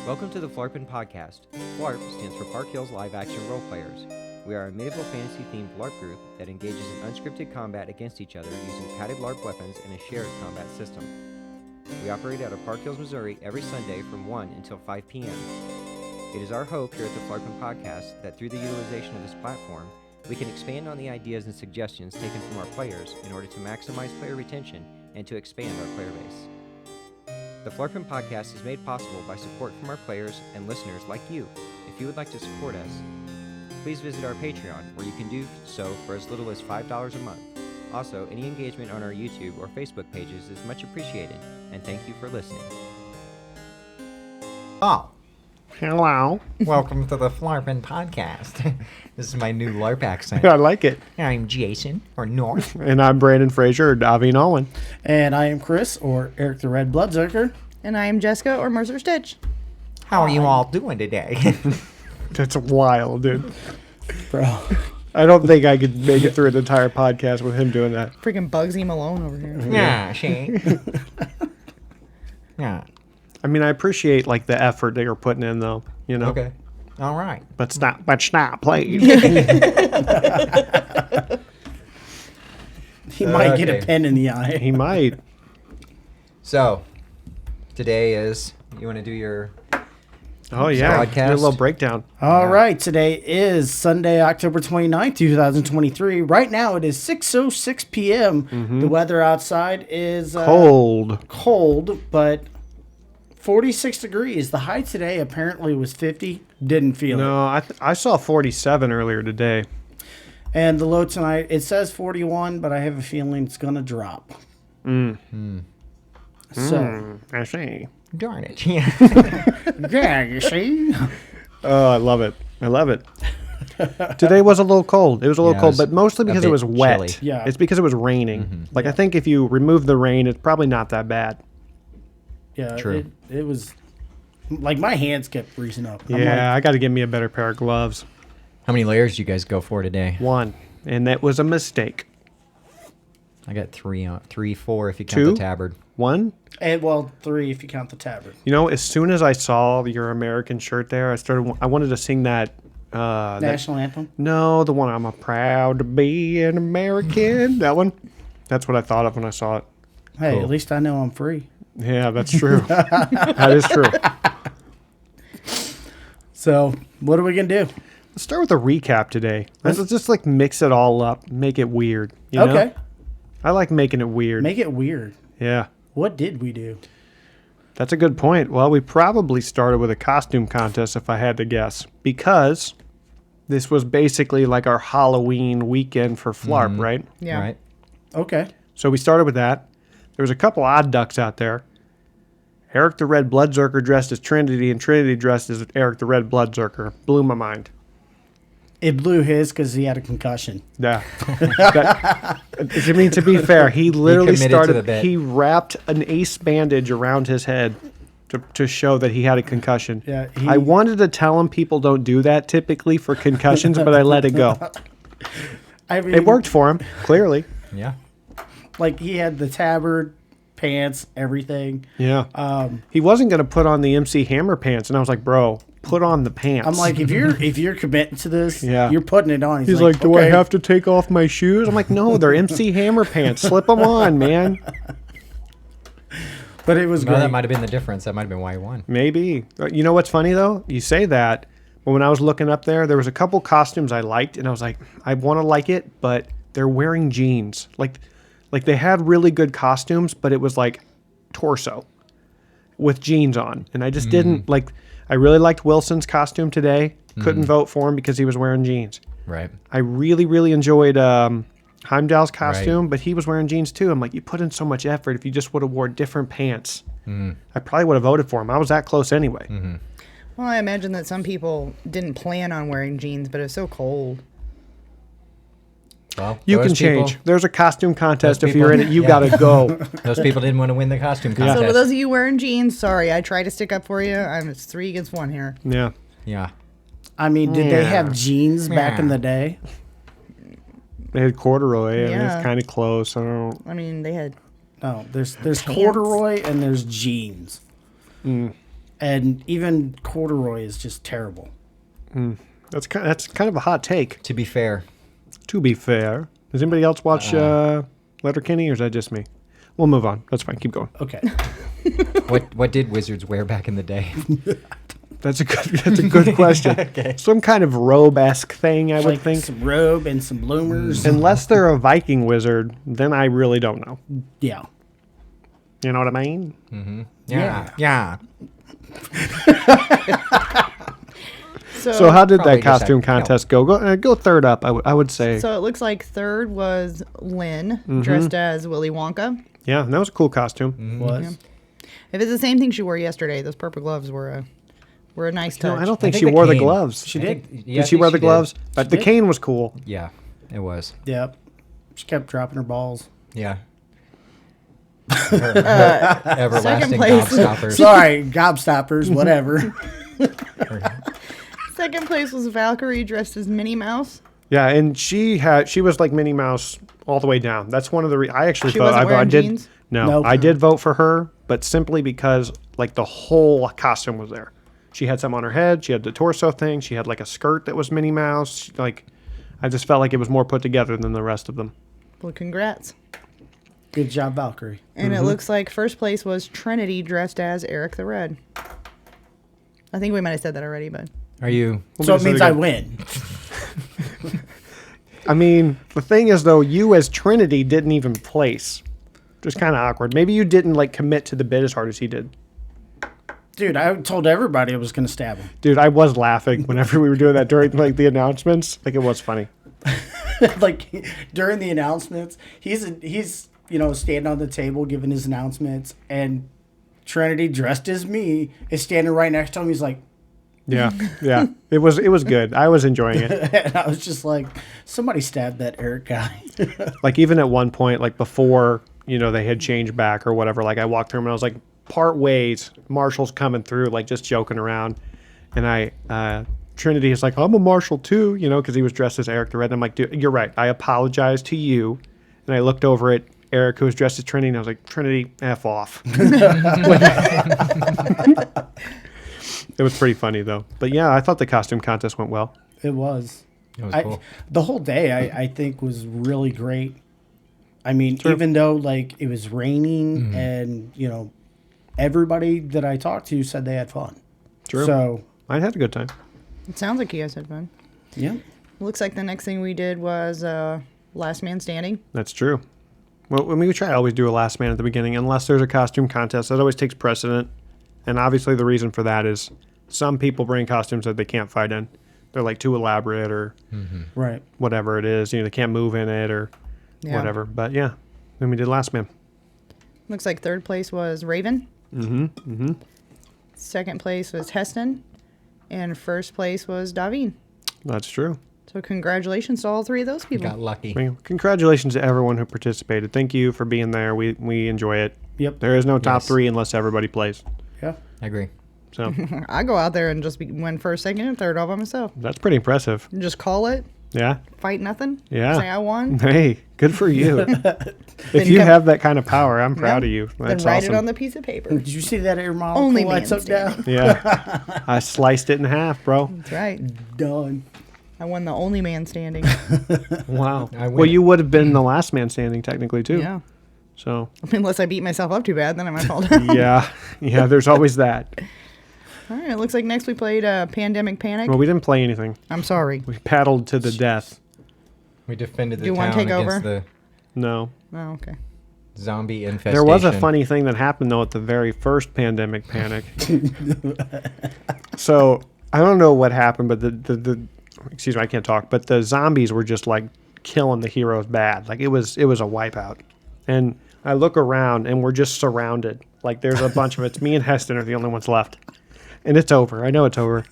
Welcome to the Phlarpin Podcast. Phlarp stands for Park Hills Live Action Role Players. We are a medieval fantasy-themed LARP group that engages in unscripted combat against each other using padded LARP weapons and a shared combat system. We operate out of Park Hills, Missouri every Sunday from 1 until 5 p.m. It is our hope here at the Phlarpin Podcast that through the utilization of this platform, we can expand on the ideas and suggestions taken from our players in order to maximize player retention and to expand our player base. The Phlarpin Podcast is made possible by support from our players and listeners like you. If you would like to support us, please visit our Patreon, where you can do so for as little as $5 a month. Also, any engagement on our YouTube or Facebook pages is much appreciated, and thank you for listening. Oh, Hello. welcome to the Phlarpin Podcast. This is my new LARP accent. I like it. I'm Jason, or North. And I'm Brandon Fraser, or Daveen Owen. And I am Chris, or Erik the Red Bloodsucker. And I am Jessica, or Mercer Stitch. How are you all doing today? That's wild, dude. Bro. I don't think I could make it through an entire podcast with him doing that. Freaking Bugsy Malone over here. Yeah, Shane. Yeah. I mean, I appreciate like the effort that you're putting in, though. You know. Okay. All right. But it's not played. He might get Okay. a pen in the eye. He might. So, today is, you want to do your... Oh yeah. Broadcast. Do a little breakdown. All right, today is Sunday, October 29th, 2023. Right now it is 6:06 p.m. The weather outside is cold, but 46 degrees. The high today apparently was 50. Didn't feel it. No, I saw 47 earlier today. And the low tonight, it says 41, but I have a feeling it's going to drop. So, I see. Darn it. Yeah. yeah, you see? Oh, I love it. I love it. Today was a little cold. It was a little Yeah, it cold, was but mostly because it bit was wet. chilly. Yeah. It's because it was raining. Like, I think if you remove the rain, it's probably not that bad. Yeah, True. It was like my hands kept freezing up. I'm Yeah, I got to get me a better pair of gloves. How many layers do you guys go for today? One. And that was a mistake. I got 3, 4 if you count Two? the tabard. One? And well, 3 if you count the tabard. You know, as soon as I saw your American shirt there, I wanted to sing that. National anthem. No, the one I'm proud to be an American. That one. That's what I thought of when I saw it. Hey, Cool. at least I know I'm free. Yeah, that's true. That is true. So, what are we gonna do? Let's start with a recap today. Let's just like mix it all up, make it weird. You know? Okay, I like making it weird. make it weird. Yeah. What did we do? That's a good point. Well, we probably started with a costume contest if I had to guess, because this was basically like our Halloween weekend for Phlarp, right? Yeah. Right? Okay. So we started with that. There was a couple odd ducks out there. Erik the Red Bloodsucker dressed as Trinity, and Trinity dressed as Erik the Red Bloodsucker. Blew my mind. It blew his because he had a concussion. Yeah. I mean, to be fair, he literally committed to the started, bit. he wrapped an ace bandage around his head to show that he had a concussion. Yeah, I wanted to tell him people don't do that typically for concussions, but I let it go. I mean, It worked for him, clearly. Yeah. Like he had the tabard, pants, everything. Yeah. He wasn't going to put on the MC Hammer pants, and I was like, bro, put on the pants. I'm like, if you're committing to this, Yeah. you're putting it on. He's like, do I okay. have to take off my shoes? I'm like, no, they're MC Hammer pants. Slip them on, man. But it was No, great. that might have been the difference. That might have been why he won. Maybe. You know what's funny, though? You say that, but when I was looking up there was a couple costumes I liked, and I was like, I want to like it, but they're wearing jeans. Like they had really good costumes, but it was like torso with jeans on. And I just didn't, like, I really liked Wilson's costume today. Couldn't vote for him because he was wearing jeans. Right. I really, really enjoyed Heimdall's costume, but he was wearing jeans too. I'm like, you put in so much effort. If you just would have wore different pants, I probably would have voted for him. I was that close anyway. Well, I imagine that some people didn't plan on wearing jeans, but it was so cold. Well, You those can people- change. There's a costume contest. those If you're in it, people- you yeah. got to go. Those people didn't want to win the costume contest. So for those of you wearing jeans, sorry, I tried to stick up for you. It's 3 against 1 here. Yeah. Yeah. I mean, did they Yeah. have jeans back in Yeah. the day? They had corduroy, and Yeah. it's kind of close. I don't. I mean, they had. No, there's Pants. corduroy and there's jeans. And even corduroy is just terrible. That's kind of a hot take. To be fair. To be fair, does anybody else watch Letterkenny, or is that just me? We'll move on. That's fine. Keep going. Okay. What did wizards wear back in the day? That's a good question. Okay. Some kind of robe-esque thing, I would Like think. some robe and some bloomers. Unless they're a Viking wizard, then I really don't know. Yeah. You know what I mean? Yeah. So how did Probably that just costume that- contest go? Go third up, I would say. So it looks like third was Lynn, dressed as Willy Wonka. Yeah, that was a cool costume. Was. If it's the same thing she wore yesterday, those purple gloves were a nice touch. No, I don't think I she think wore the the cane. gloves. She did. Did she wear the gloves? But the did. cane was cool. Yeah, it was. Yep. She kept dropping her balls. Yeah. Her everlasting place. gobstoppers. Sorry, gobstoppers, whatever. Second place was Valkyrie, dressed as Minnie Mouse. Yeah, and she was like Minnie Mouse all the way down. That's one of the I actually She thought wasn't I wearing did. jeans? No, Nope. I did vote for her, but simply because like the whole costume was there. She had some on her head. She had the torso thing. She had like a skirt that was Minnie Mouse. Like, I just felt like it was more put together than the rest of them. Well, congrats. Good job, Valkyrie. And it looks like first place was Trinity, dressed as Erik the Red. I think we might have said that already, but Are you? So it means I win. I mean, the thing is though, you as Trinity didn't even place. Just kind of awkward. Maybe you didn't like commit to the bid as hard as he did. Dude, I told everybody I was going to stab him. Dude, I was laughing whenever we were doing that during like the announcements. Like it was funny. Like during the announcements, he's standing on the table giving his announcements, and Trinity, dressed as me, is standing right next to him. He's like, Yeah, yeah. It was good. I was enjoying it. and I was just like, somebody stabbed that Erik guy. Like even at one point, like before, they had changed back or whatever, like I walked through and I was like, part ways, Marshall's coming through, like just joking around. And Trinity is like, I'm a Marshall too, because he was dressed as Erik the Red. And I'm like, dude, you're right. I apologize to you. And I looked over at Erik, who was dressed as Trinity, and I was like, Trinity, F off. It was pretty funny though. But yeah, I thought the costume contest went well. It was. It was cool. The whole day, I think, was really great. I mean, even though like it was raining, and everybody that I talked to said they had fun. True. So I had a good time. it sounds like you guys had fun. yeah, Looks like the next thing we did was Last Man Standing. That's true. Well, we try to always do a last man at the beginning, unless there's a costume contest. That always takes precedent. And obviously the reason for that is some people bring costumes that they can't fight in. They're like too elaborate or right. whatever it is. They can't move in it or Yeah. whatever. But yeah, then we did last man. Looks like third place was Raven. Second place was Heston. And first place was Daveen. That's true. So congratulations to all three of those people. Got lucky. I mean, congratulations to everyone who participated. Thank you for being there. We enjoy it. Yep. There is no top Yes. three unless everybody plays. Yeah. I agree. So I go out there and just win first, second, and third all by myself. that's pretty impressive. Just call it, Yeah. fight nothing. Yeah. Say I won. Hey, good for you. If Then you come- have that kind of power, I'm proud Yeah. of you. Then That's write awesome. it on the piece of paper. Did you see that at your monocle Only I man took down? standing. Yeah. I sliced it in half, bro. That's right. Done. I won the only man standing. Wow. I win. Well, you would have been the last man standing technically too. Yeah. So Unless I beat myself up too bad, then I might fall down. yeah, there's always that. All right. It looks like next we played Pandemic Panic. Well, we didn't play anything. I'm sorry. We paddled to the death. We defended the You wanna town take against over? the No. Oh, okay. zombie infestation. There was a funny thing that happened though at the very first pandemic panic. So I don't know what happened, but the excuse me, I can't talk. But the zombies were just like killing the heroes bad. Like it was a wipeout. And I look around and we're just surrounded. Like there's a bunch of it's me and Heston are the only ones left. And it's over. I know it's over.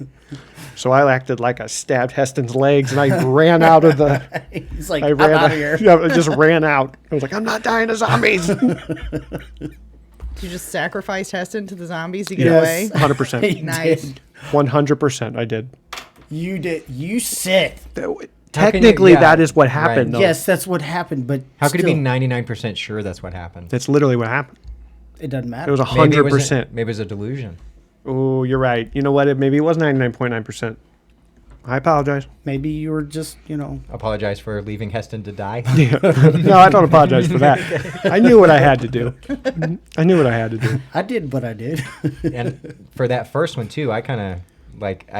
So I acted like I stabbed Heston's legs and I ran out of the. He's like, I I'm ran out of here. Yeah, I just ran out. I was like, I'm not dying to zombies. Did you just sacrifice Heston to the zombies to get Yes. away? 100%. He Nice. did. 100% I did. You did. You said. Technically, yeah, that is what happened, right. though. Yes, that's what happened. But How could it be still, 99% sure that's what happened? That's literally what happened. It doesn't matter. It was Maybe 100%. Maybe it was a delusion. Oh, you're right. You know what? Maybe it was 99.9%. I apologize. Maybe you were just, Apologize for leaving Heston to die. No, I don't apologize for that. I knew what I had to do. I did what I did. And for that first one too, I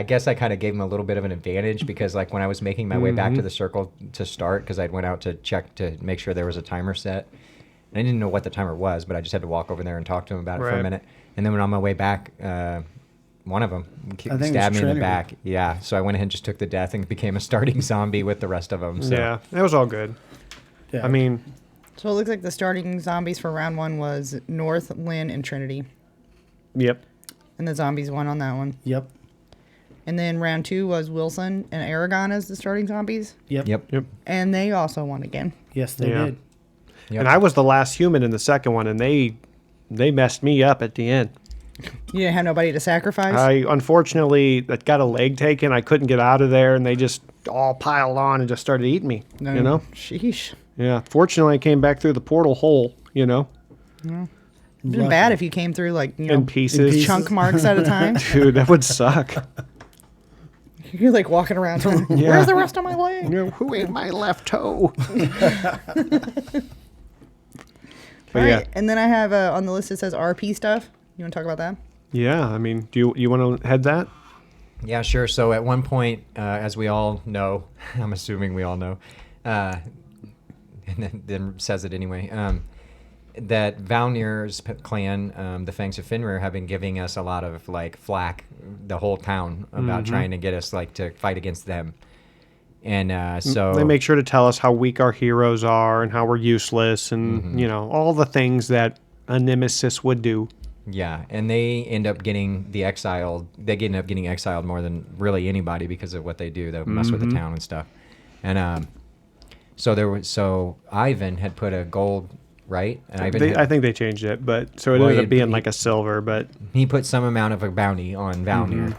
guess I kind of gave him a little bit of an advantage because like when I was making my way back to the circle to start, because I'd went out to check to make sure there was a timer set. And I didn't know what the timer was, but I just had to walk over there and talk to him about it for a minute. And then when on my way back, one of them stabbed me in the back. Yeah, so I went ahead and just took the death and became a starting zombie with the rest of them. So. Yeah, that was all good. Yeah. I mean... So it looks like the starting zombies for round 1 was North, Lynn, and Trinity. Yep. And the zombies won on that one. Yep. And then round 2 was Wilson and Aragon as the starting zombies. Yep. And they also won again. Yes, they did. Yep. And I was the last human in the second one, and they messed me up at the end. You didn't have nobody to sacrifice? I unfortunately got a leg taken. I couldn't get out of there, and they just all piled on and just started eating me. No. You know? Sheesh. Yeah. Fortunately, I came back through the portal hole. You know. It'd been bad if you came through in pieces, chunk marks at a time. Dude, that would suck. You're like walking around. Where's the rest of my leg? You know, who ate my left toe? All right, and then I have on the list it says RP stuff. You want to talk about that? Yeah, I mean, do you want to head that? Yeah, sure. So at one point, as we all know, I'm assuming we all know, and then says it anyway, that Valnir's clan, the Fangs of Fenrir, have been giving us a lot of flack, the whole town, about trying to get us to fight against them. And so they make sure to tell us how weak our heroes are and how we're useless and all the things that a nemesis would do. Yeah, and they end up getting exiled. They end up getting exiled more than really anybody because of what they do. They mess with the town and stuff. And so Ivan had put a gold, right? And I think they changed it, but so it ended up being a silver. But he put some amount of a bounty on Valnir,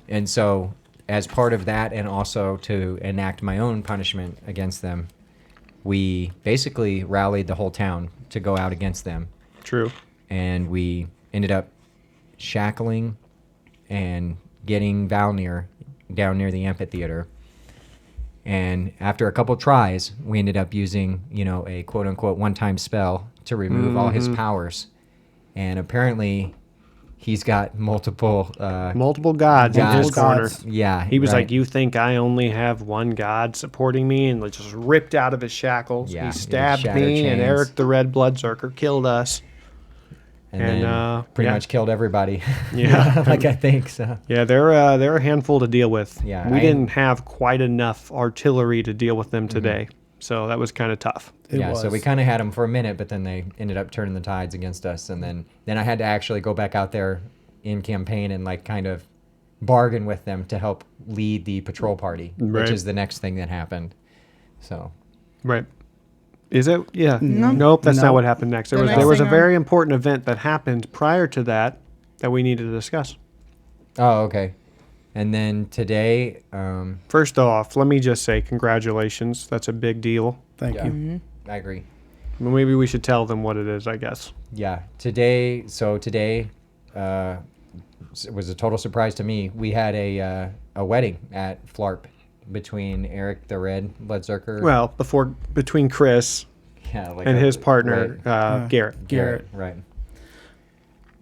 and so as part of that, and also to enact my own punishment against them, we basically rallied the whole town to go out against them. True. And we ended up shackling and getting Valnir down near the amphitheater. And after a couple tries, we ended up using, a quote-unquote one-time spell to remove all his powers. And apparently, he's got multiple gods in his corner. Yeah. He was like, you think I only have one god supporting me? And just ripped out of his shackles. Yeah, he stabbed me, and Erik the Red Bloodsucker killed us. And then pretty much killed everybody. Yeah. I think so. Yeah, they're a handful to deal with. Yeah, we didn't have quite enough artillery to deal with them today. So that was kind of tough. So we kind of had them for a minute, but then they ended up turning the tides against us. And then I had to actually go back out there in campaign and kind of bargain with them to help lead the patrol party, which is the next thing that happened. So. Right. Is it? Yeah. No. Nope, that's not what happened next. There was a thing very important event that happened prior to that we needed to discuss. Oh, okay. And then today... First off, let me just say congratulations. That's a big deal. Thank you. Mm-hmm. I agree. Well, maybe we should tell them what it is, I guess. Yeah. Today it was a total surprise to me. We had a wedding at Phlarp between Erik the Red Bloodsucker. Well, between Chris and his partner, Garrett. Garrett, right.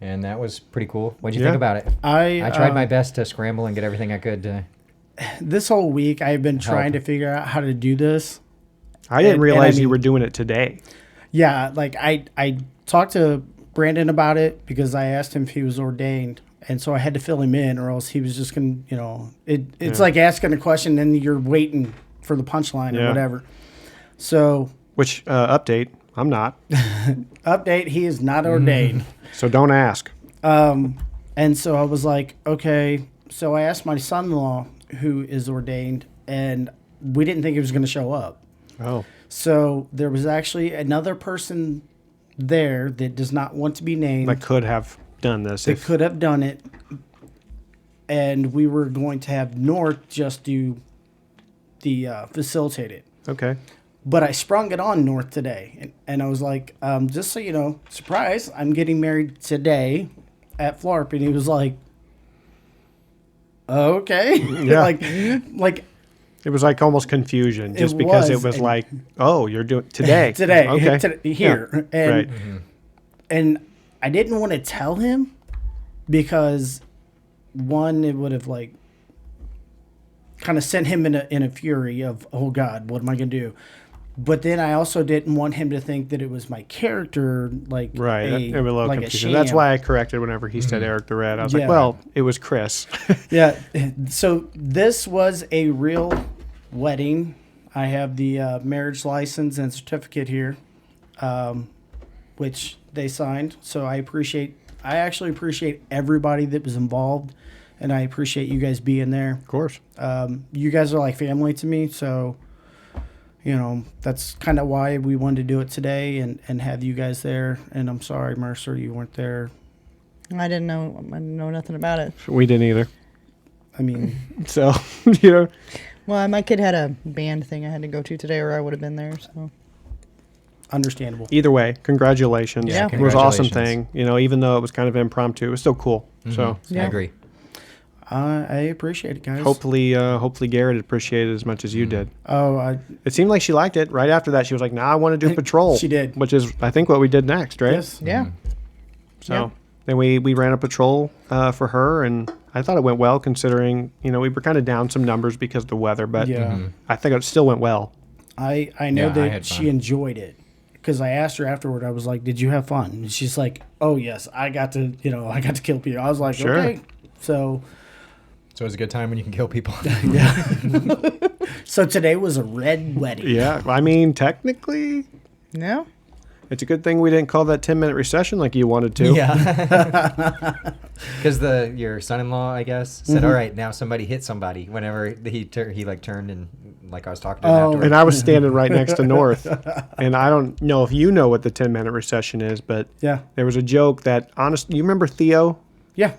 And that was pretty cool. What'd you think about it? I tried my best to scramble and get everything I could to... This whole week, I've been trying to figure out how to do this. I didn't realize you were doing it today. Yeah, I talked to Brandon about it because I asked him if he was ordained. And so I had to fill him in, or else he was just going to, it's like asking a question and you're waiting for the punchline or whatever. So. Which, update, I'm not. Update, he is not ordained. So don't ask. And so I was like, okay. So I asked my son-in-law, who is ordained, and we didn't think he was going to show up. Oh. So there was actually another person there that does not want to be named. That could have done this. They could have done it, and we were going to have North just do the facilitate it. Okay. But I sprung it on North today, and I was like, just so you know, surprise, I'm getting married today. at Phlarp, and he was like, okay. Yeah. like It was like almost confusion, just because it was like, oh, you're doing today. Okay. Here. Yeah. And, Right. and I didn't want to tell him because, one, it would have like kind of sent him in a fury of, oh God, what am I going to do? But then I also didn't want him to think that it was my character, like Right. It was a little like confusing. sham. That's why I corrected whenever he said Erik the Red. I was like, well, it was Chris. Yeah. So this was a real wedding. I have the marriage license and certificate here, which they signed. So I actually appreciate everybody that was involved, and I appreciate you guys being there. Of course. You guys are like family to me, so that's kind of why we wanted to do it today and have you guys there. And I'm sorry, Mercer, you weren't there. I didn't know nothing about it. We didn't either. I mean, So, Well, my kid had a band thing I had to go to today, or I would have been there. So understandable. either way, congratulations. Yeah. It was an awesome Congratulations. thing. Even though it was kind of impromptu, it was still cool. So Yeah. I agree. I appreciate it, guys. hopefully Garrett appreciated it as much as you did. Oh, It seemed like she liked it. Right after that, she was like, "Nah, I want to do patrol." She did. which is I think what we did next, right? yes. yeah. So then we ran a patrol for her, and I thought it went well considering we were kind of down some numbers because of the weather, but Yeah. I think it still went well. I know Yeah, I that had she fun. enjoyed it because I asked her afterward. I was like, "Did you have fun?" And she's like, "Oh yes, I got to kill people." I was like, Sure. "Okay." So it's a good time when you can kill people. so today was a red wedding. Yeah, I mean technically, No. it's a good thing we didn't call that 10-minute recession like you wanted to. Yeah. Because your son-in-law, I guess, said, "All right, now somebody hit somebody." Whenever he turned and like I was talking to him afterwards. And I was standing right next to North, and I don't know if you know what the 10-minute recession is, but Yeah. there was a joke that you remember Theo? Yeah.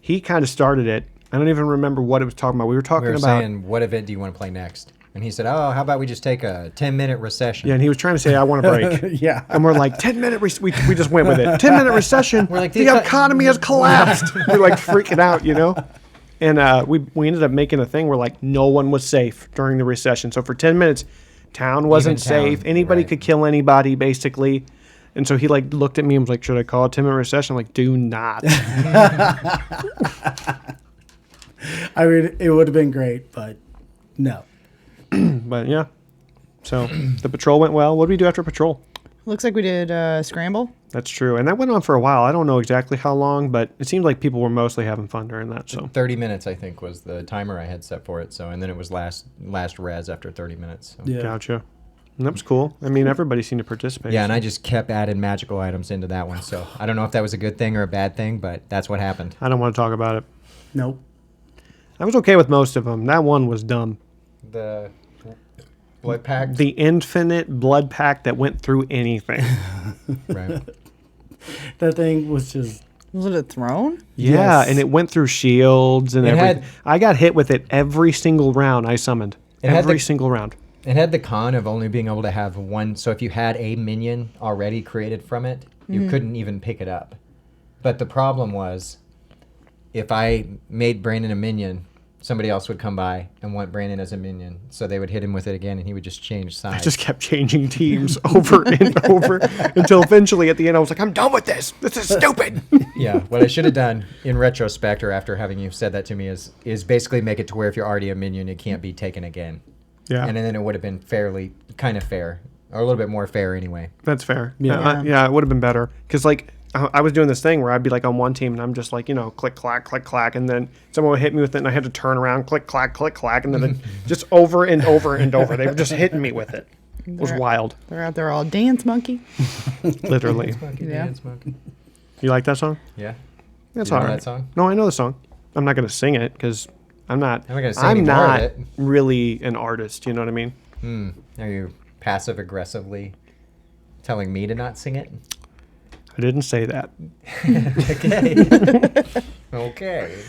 He kind of started it. I don't even remember what it was talking about. We were talking We were about saying, "What event do you want to play next?" And he said, "Oh, how about we just take a 10-minute recession?" yeah, and he was trying to say I want a break. Yeah. And we're like 10-minute. We just went with it. 10-minute recession. We're like, the economy has collapsed. We're like freaking out, And we ended up making a thing where like no one was safe during the recession. So for 10 minutes, town wasn't Even town, safe. Anybody right. could kill anybody basically. And so he like looked at me and was like, "Should I call a 10-minute recession?" I'm like, do not. I mean, it would have been great, but no. But yeah. So the patrol went well. What did we do after patrol? Looks like we did scramble. That's true. And that went on for a while. I don't know exactly how long, but it seemed like people were mostly having fun during that. So 30 minutes, I think, was the timer I had set for it. So, and then it was last res after 30 minutes. So. Yeah. gotcha. And that was cool. I mean, everybody seemed to participate. Yeah, and I just kept adding magical items into that one. So I don't know if that was a good thing or a bad thing, but that's what happened. I don't want to talk about it. Nope. I was okay with most of them. That one was dumb. The blood pact. The infinite blood pack that went through anything. Right. That thing was just. Was it a throne? Yeah, Yes. and it went through shields and It everything. had- I got hit with it every single round I summoned. It had Every the- single round. It had the con of only being able to have one. So if you had a minion already created from it, you couldn't even pick it up. But the problem was, if I made Brandon a minion, somebody else would come by and want Brandon as a minion. So they would hit him with it again, and he would just change sides. I just kept changing teams over and over until eventually at the end I was like, I'm done with this. This is stupid. Yeah, what I should have done in retrospect, or after having you said that to me, is basically make it to where if you're already a minion, it can't be taken again. Yeah, And then it would have been kind of fair, or a little bit more fair anyway. that's fair. Yeah. Yeah, it would have been better. Because, like, I was doing this thing where I'd be, like, on one team, and I'm just, like, click, clack, and then someone would hit me with it, and I had to turn around, click, clack, and then just over and over and over. They were just hitting me with it. It was wild, They're out there all dance monkey. literally. Yeah. You like that song? Yeah. That's You know all right. that song? No, I know the song. I'm not going to sing it because I'm not. I'm not gonna sing any more of not it. really an artist. You know what I mean? Are you passive aggressively telling me to not sing it? I didn't say that. Okay. Okay.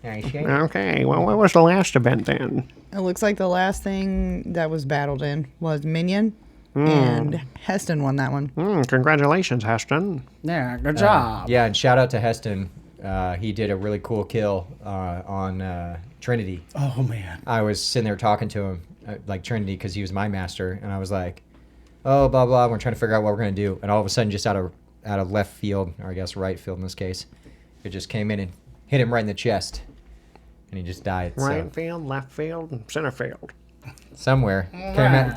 I see. Okay. Well, what was the last event then? It looks like the last thing that was battled in was Minion, and Heston won that one. Congratulations, Heston. Yeah, good job. Yeah, and shout out to Heston. he did a really cool kill on Trinity. Oh man. I was sitting there talking to him, like Trinity, because he was my master, and I was like, "Oh, blah blah." We're trying to figure out what we're gonna do, and all of a sudden, just out of left field, or I guess right field in this case, it just came in and hit him right in the chest, and he just died. Right field, left field, and center field. Somewhere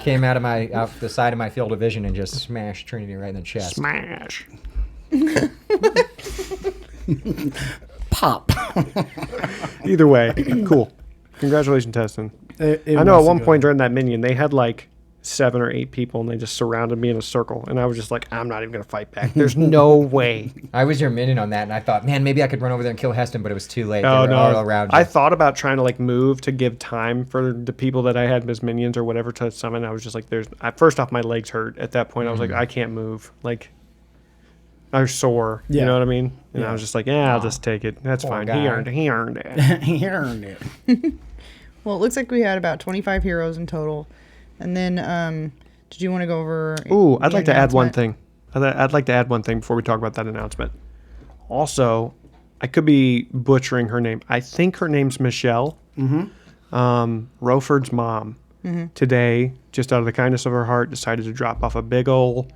came out the side of my field of vision and just smashed Trinity right in the chest. Smash. Pop. Either way, cool. Congratulations, Teston. It I know at was one good. point during that minion, they had like 7 or 8 people, and they just surrounded me in a circle, and I was just like, I'm not even gonna fight back. There's no way. I was your minion on that, and I thought, man, maybe I could run over there and kill Heston, but it was too late. Oh They were no! all around you. I thought about trying to like move to give time for the people that I had as minions or whatever to summon. I was just like, first off, my legs hurt at that point. I was like, I can't move. Like, I was sore. You Yeah. know what I mean? And Yeah. I was just like, yeah, I'll just take it. That's Poor fine. guy. He earned it. He earned it. Well, it looks like we had about 25 heroes in total. And then, did you want to go over? Ooh, the I'd like to add one announcement? thing. I'd like to add one thing before we talk about that announcement. Also, I could be butchering her name. I think her name's Michelle. Roford's mom. Today, just out of the kindness of her heart, decided to drop off a big ol'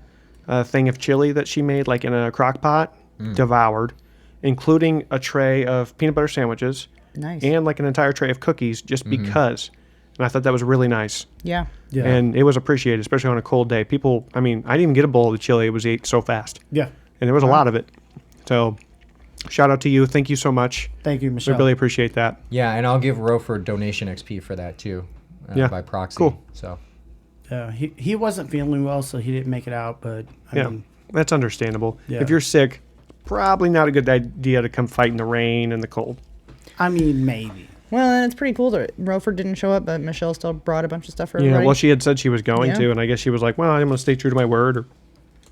thing of chili that she made, like in a crock pot, devoured, including a tray of peanut butter sandwiches Nice. and like an entire tray of cookies, just because. And I thought that was really nice. Yeah. Yeah. And it was appreciated, especially on a cold day. People, I mean, I didn't even get a bowl of the chili. It was ate so fast. Yeah. And there was a lot of it. So shout out to you. Thank you so much. Thank you, We Michelle. really appreciate that. Yeah, and I'll give Roford donation XP for that too, Yeah, by proxy. cool. So He wasn't feeling well, so he didn't make it out. But I Yeah, mean, that's understandable. Yeah. If you're sick, probably not a good idea to come fight in the rain and the cold. maybe. Well, and it's pretty cool that Roford didn't show up, but Michelle still brought a bunch of stuff for Yeah, everybody. well, she had said she was going Yeah. to, and I guess she was like, well, I'm going to stay true to my word or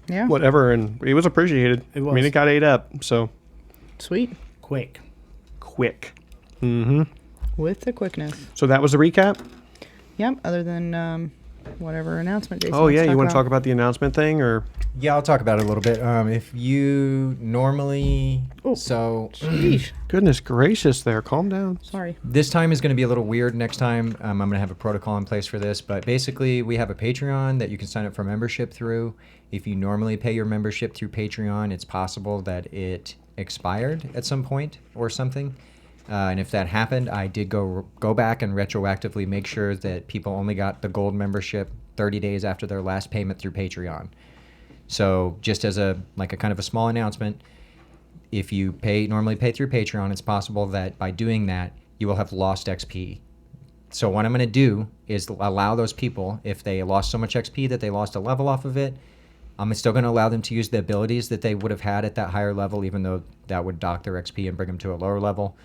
Yeah. whatever. And it was appreciated. It I mean, was. it got ate up. So Sweet. Quick. quick. With the quickness. So that was the recap. Yep. Other than whatever announcement Jason Oh, wants yeah. to You want to about. talk about the announcement thing or? yeah, I'll talk about it a little bit. If you normally, so Sheesh. Goodness gracious there. Calm down. Sorry. this time is going to be a little weird. Next time, I'm going to have a protocol in place for this. But basically, we have a Patreon that you can sign up for membership through. If you normally pay your membership through Patreon, it's possible that it expired at some point or something. And if that happened, I did go back and retroactively make sure that people only got the gold membership 30 days after their last payment through Patreon. So just as a kind of a small announcement, if you normally pay through Patreon, it's possible that by doing that, you will have lost XP. So what I'm going to do is allow those people, if they lost so much XP that they lost a level off of it, I'm still going to allow them to use the abilities that they would have had at that higher level, even though that would dock their XP and bring them to a lower level.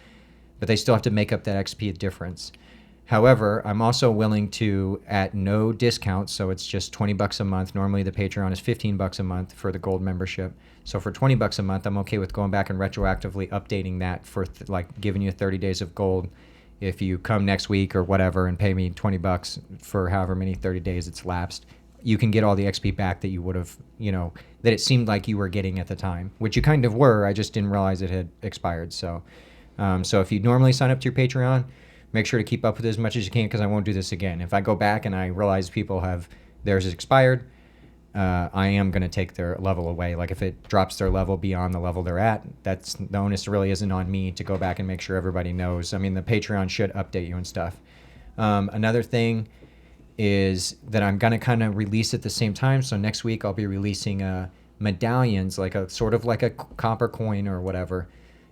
But they still have to make up that XP difference. However, I'm also willing to, at no discount, so it's just $20 a month. Normally the Patreon is $15 a month for the gold membership. So for $20 a month, I'm okay with going back and retroactively updating that for giving you 30 days of gold. If you come next week or whatever and pay me $20 for however many 30 days it's lapsed, you can get all the XP back that you would have, that it seemed like you were getting at the time, which you kind of were. I just didn't realize it had expired. So if you normally sign up to your Patreon, make sure to keep up with it as much as you can, because I won't do this again. If I go back and I realize people have theirs expired, I am going to take their level away. Like if it drops their level beyond the level they're at, the onus really isn't on me to go back and make sure everybody knows. I mean, the Patreon should update you and stuff. Another thing is that I'm going to kind of release at the same time. So next week I'll be releasing medallions, like a sort of like a copper coin or whatever.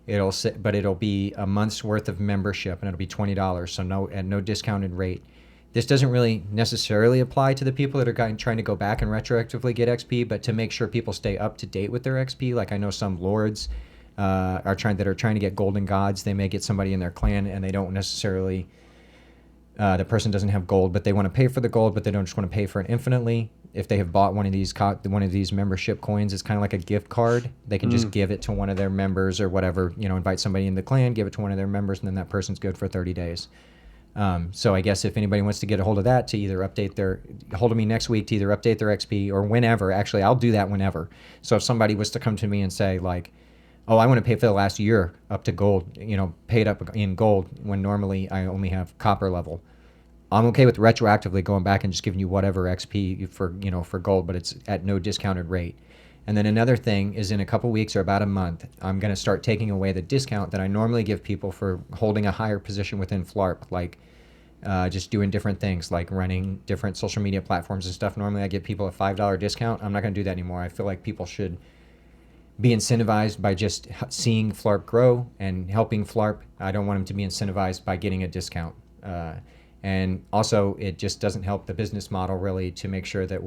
But it'll be a month's worth of membership, and it'll be $20, so at no discounted rate. This doesn't really necessarily apply to the people that are trying to go back and retroactively get XP, but to make sure people stay up to date with their XP. Like I know some lords are trying to get golden gods. They may get somebody in their clan, and they don't necessarily. The person doesn't have gold, but they want to pay for the gold, but they don't just want to pay for it infinitely. If they have bought one of these membership coins, it's kind of like a gift card. They can just give it to one of their members or whatever, invite somebody in the clan, give it to one of their members, and then that person's good for 30 days. So I guess if anybody wants to get a hold of that to either hold of me next week to either update their XP or whenever, actually I'll do that whenever. So if somebody was to come to me and say like, oh, I want to pay for the last year up to gold, pay it up in gold when normally I only have copper level. I'm okay with retroactively going back and just giving you whatever XP for gold, but it's at no discounted rate. And then another thing is in a couple weeks or about a month, I'm going to start taking away the discount that I normally give people for holding a higher position within Phlarp, like just doing different things, like running different social media platforms and stuff. Normally I give people a $5 discount. I'm not going to do that anymore. I feel like people should be incentivized by just seeing Phlarp grow and helping Phlarp. I don't want them to be incentivized by getting a discount. And also, it just doesn't help the business model really to make sure that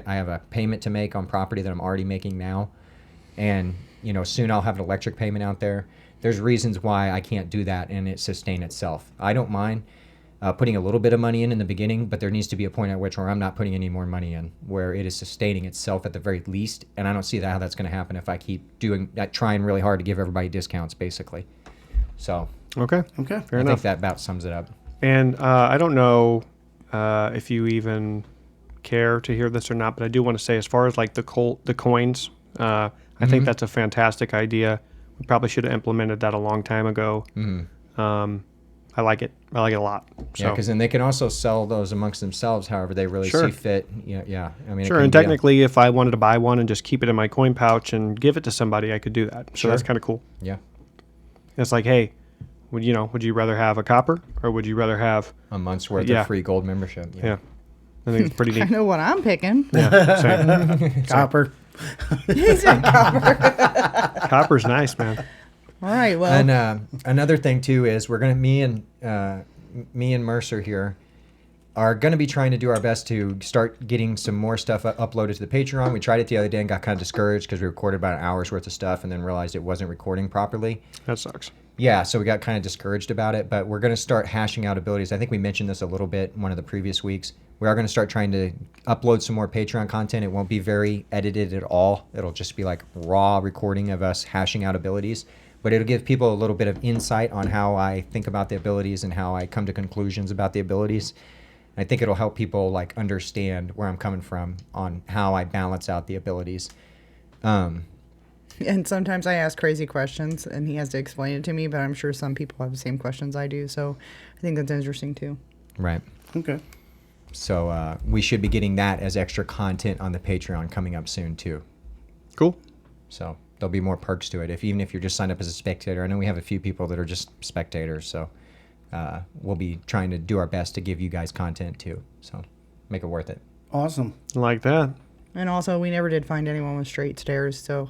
I have a payment to make on property that I'm already making now. And, soon I'll have an electric payment out there. There's reasons why I can't do that and it sustain itself. I don't mind putting a little bit of money in the beginning, but there needs to be a point at which where I'm not putting any more money in, where it is sustaining itself at the very least. And I don't see how that's going to happen if I keep doing that, trying really hard to give everybody discounts, basically. So, Okay. I Fair enough. think that about sums it up. And I don't know if you even care to hear this or not, but I do want to say, as far as like the coins, I think that's a fantastic idea. We probably should have implemented that a long time ago. I like it. I like it a lot. Yeah, because then they can also sell those amongst themselves, however they really see fit. Yeah. I mean, sure. And technically, if I wanted to buy one and just keep it in my coin pouch and give it to somebody, I could do that. So that's kind of cool. Yeah. It's like, hey, would you rather have a copper or would you rather have a month's worth of free gold membership? Yeah. I think it's pretty neat. I know what I'm picking. Yeah, same. Copper. He said copper. Copper's nice, man. All right. Well, And another thing too is me and Mercer here are going to be trying to do our best to start getting some more stuff uploaded to the Patreon. We tried it the other day and got kind of discouraged because we recorded about an hour's worth of stuff and then realized it wasn't recording properly. That sucks. Yeah, so we got kind of discouraged about it, but we're going to start hashing out abilities. I think we mentioned this a little bit in one of the previous weeks. We are going to start trying to upload some more Patreon content. It won't be very edited at all. It'll just be like raw recording of us hashing out abilities, but it'll give people a little bit of insight on how I think about the abilities and how I come to conclusions about the abilities. I think it'll help people like understand where I'm coming from on how I balance out the abilities. and sometimes I ask crazy questions, and he has to explain it to me. But I'm sure some people have the same questions I do, so I think that's interesting too. Right. Okay. So we should be getting that as extra content on the Patreon coming up soon too. Cool. So there'll be more perks to it. Even if you're just signed up as a spectator. I know we have a few people that are just spectators, so we'll be trying to do our best to give you guys content too. So make it worth it. Awesome. Like that. And also, we never did find anyone with straight stairs, so.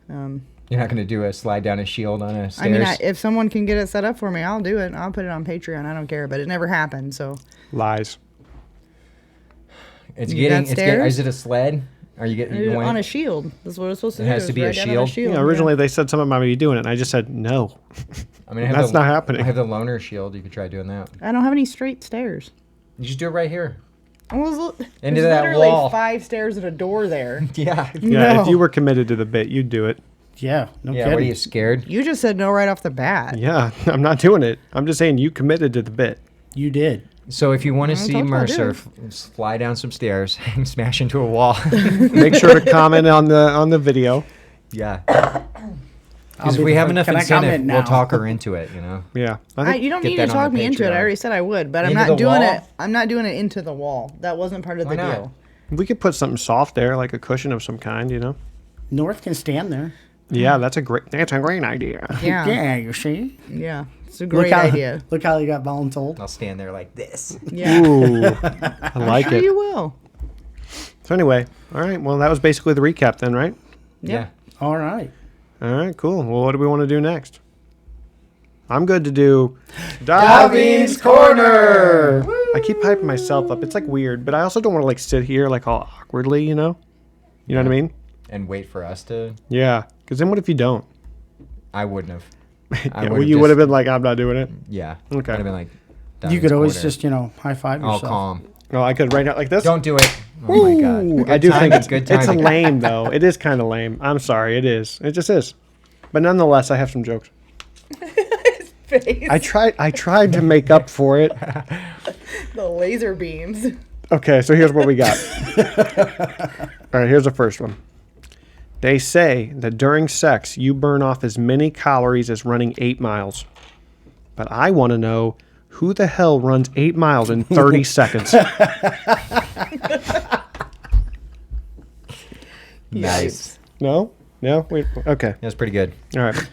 You're not going to do a slide down a shield on a stairs? I mean, if someone can get it set up for me, I'll do it. I'll put it on Patreon. I don't care, but it never happened, so. Lies. It's You got stairs? Is it a sled? Are you getting On a shield. That's what it's supposed to It do. has to is be a ride down on shield? Yeah, originally they said something about me doing it, and I just said no. I mean, That's not happening. I have the loner shield. You could try doing that. I don't have any straight stairs. You just do it right here. There's Into that literally wall. 5 stairs and a door there. Yeah. Yeah, No. if you were committed to the bit, you'd do it. Yeah. No Yeah, kidding. what are you, scared? You just said no right off the bat. Yeah, I'm not doing it. I'm just saying you committed to the bit. You did. So if you want to I see told you I Mercer did. fly down some stairs and smash into a wall. Make sure to comment on the video. Yeah. I'll Because if be we the have first- enough Can I incentive, comment we'll now? talk her into it, you know? Yeah, I think You don't Get need to that on talk the me into it. I Patreon. already said I would, but I'm Into not the doing wall? it. I'm not doing it into the wall. That wasn't part of Why the not? deal. we could put something soft there, like a cushion of some kind. You know? North can stand there. Yeah, that's a great idea. Yeah. Yeah, you see? Yeah. It's a great how, idea. Look how you got voluntold. I'll stand there like this. Yeah. Ooh, I like Sure it. you will. So anyway, all right. Well, that was basically the recap then, right? Yeah. All right. All right, cool. Well, what do we want to do next? I'm good to do Daveen's Corner. I keep hyping myself up. It's like weird, but I also don't want to like sit here like all awkwardly, you know? You know what I mean? And wait for us to... Yeah. Because then what if you don't? I wouldn't have. I Yeah, would've you just- would have been like, I'm not doing it. Yeah. Okay. I'd have been like... You Daveen's could always Corner. just, high five All yourself. calm. No, I could right now like this. Don't do it. Oh my God. Ooh, Good I do think timing, good it's a timing. lame though. It is kind of lame. I'm sorry, it is. It just is. But nonetheless, I have some jokes. Face. I tried to make up for it. The laser beams. Okay, so here's what we got. All right, here's the first one. They say that during sex, you burn off as many calories as running 8 miles. But I want to know who the hell runs 8 miles in 30 seconds? Nice. No? No? Wait. Okay. That's pretty good. All right.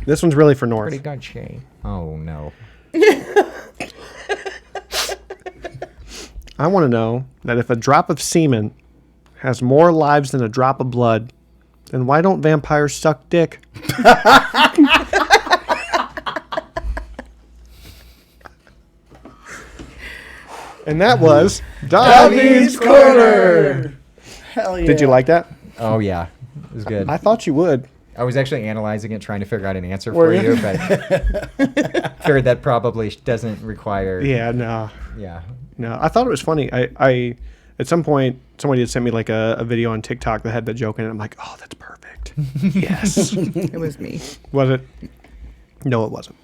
This one's really for North. Pretty good, Shay. Oh, no. I want to know that if a drop of semen has more lives than a drop of blood, then why don't vampires suck dick? And that was Daveen's Corner. Hell yeah. Did you like that? Oh, yeah. It was good. I thought you would. I was actually analyzing it, trying to figure out an answer Were for you? you, but figured that probably doesn't require. Yeah, no. Yeah. No, I thought it was funny. I at some point, somebody had sent me like a video on TikTok that had that joke in it. I'm like, oh, that's perfect. Yes. It was me. Was it? No, it wasn't.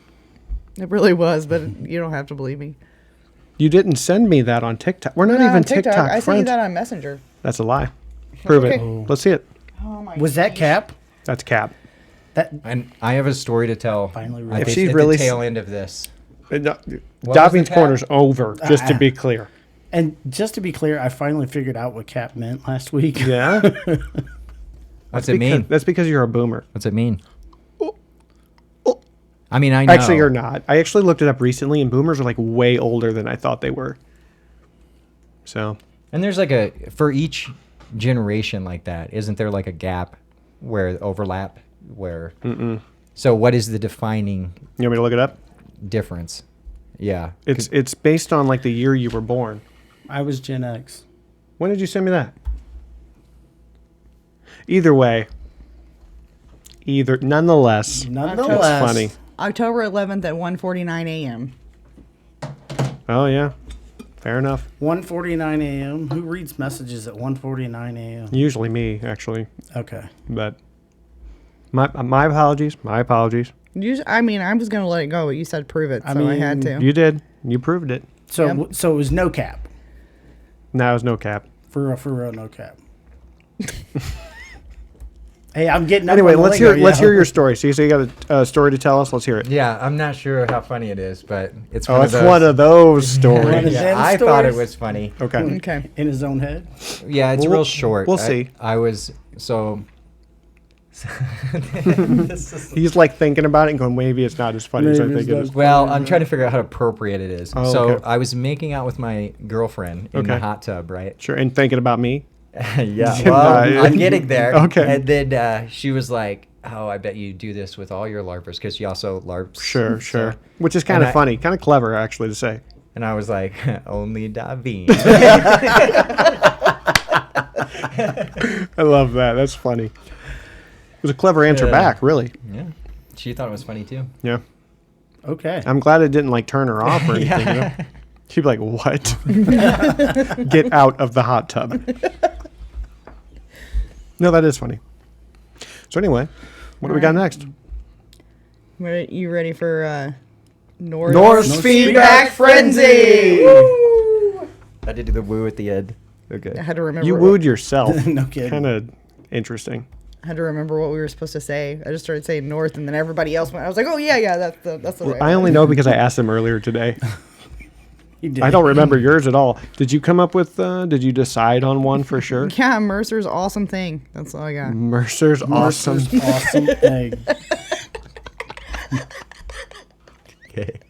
It really was, but you don't have to believe me. You didn't send me that on TikTok. We're not Not even on TikTok, I sent you friends. that on Messenger. That's a lie. Prove Okay. it. Let's see it. Oh my Was that Cap? That's Cap. That And I have a story to tell. Finally at realized. If the, she's at really the tail end of this. No, was the Daveen's Cap? Corner's over, just to be clear. And just to be clear, I finally figured out what Cap meant last week. Yeah? What's it mean? That's because you're a boomer. What's it mean? Oh. I mean, I know. Actually, you're not. I actually looked it up recently, and boomers are like way older than I thought they were. So, And there's like for each generation like that, isn't there like a gap where overlap where? So what is the defining you want me to look it up? difference? Yeah. It's based on like the year you were born. I was Gen X. When did you send me that? Either way. Nonetheless. Nonetheless. That's funny. October 11th at 1:49 a.m. Oh, yeah. Fair enough. 1:49 a.m. Who reads messages at 1:49 a.m.? Usually me, actually. Okay. But my apologies. My apologies. I mean, I was gonna let it go, but you said prove it, so I had to. You did. You proved it. So Yep. so it was no cap. Now there's no cap. For real, no cap. Hey, I'm getting up Anyway, on the let's lingo, hear yeah. your story. So you got a story to tell us. Let's hear it. Yeah, I'm not sure how funny it is, but it's Oh, one it's of those. one of those One stories. of Yeah, them I thought it stories? was funny. Okay. Okay. In his own head. Yeah, it's Well, real short. we'll see. I was so. He's like thinking about it and going, maybe it's not as funny as I Maybe think it's it is. not. Well, I'm trying to figure out how appropriate it is. Oh, so okay. I was making out with my girlfriend in the Okay. hot tub, right? Sure. And thinking about me. Yeah, No, well, I'm getting there. Okay. And then she was like, "Oh, I bet you do this with all your LARPers because she also LARPs." Sure, sure. So- Which is kind of and I- funny. Kind of clever, actually, to say. and I was like, "Only Daveen." I love that. That's funny. It was a clever answer Yeah. back, really. Yeah, she thought it was funny too. Yeah. Okay. I'm glad it didn't like turn her off or anything. You know? She'd be like, what? Get out of the hot tub. No, that is funny. So anyway, what do we got next? You ready for North? North's Feedback Frenzy! I did do the woo at the end. Okay. I had to remember. You wooed yourself. No kidding. Kind of interesting. I had to remember what we were supposed to say. I just started saying North, and then everybody else went. I was like, oh yeah, that's the right. I only know because I asked him earlier today. He did. I don't remember yours at all. Did you come up with, did you decide on one for sure? Yeah, Mercer's awesome thing. That's all I got. Mercer's awesome. Mercer's awesome egg. Okay.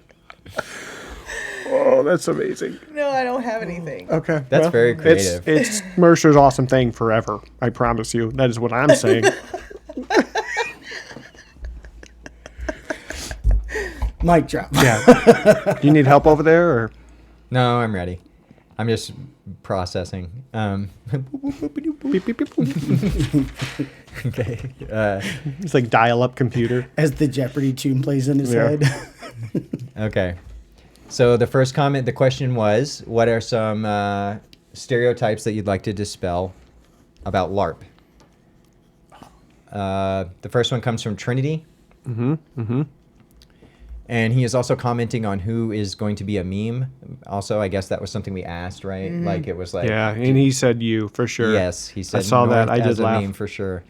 Oh, that's amazing. No, I don't have anything. Okay. That's very creative. It's Mercer's awesome thing forever. I promise you. That is what I'm saying. Mic drop. Yeah. Do you need help over there? Or? No, I'm ready. I'm just processing. Beep, beep, beep. Okay. It's like dial-up computer. As the Jeopardy tune plays in his Yeah. head. Okay. So the first comment, the question was, what are some stereotypes that you'd like to dispel about LARP? The first one comes from Trinity. And he is also commenting on who is going to be a meme. Also, I guess that was something we asked, right? Like it was like Yeah, and he said you for sure. Yes, he said. I saw that. North I did as a laugh. meme for sure.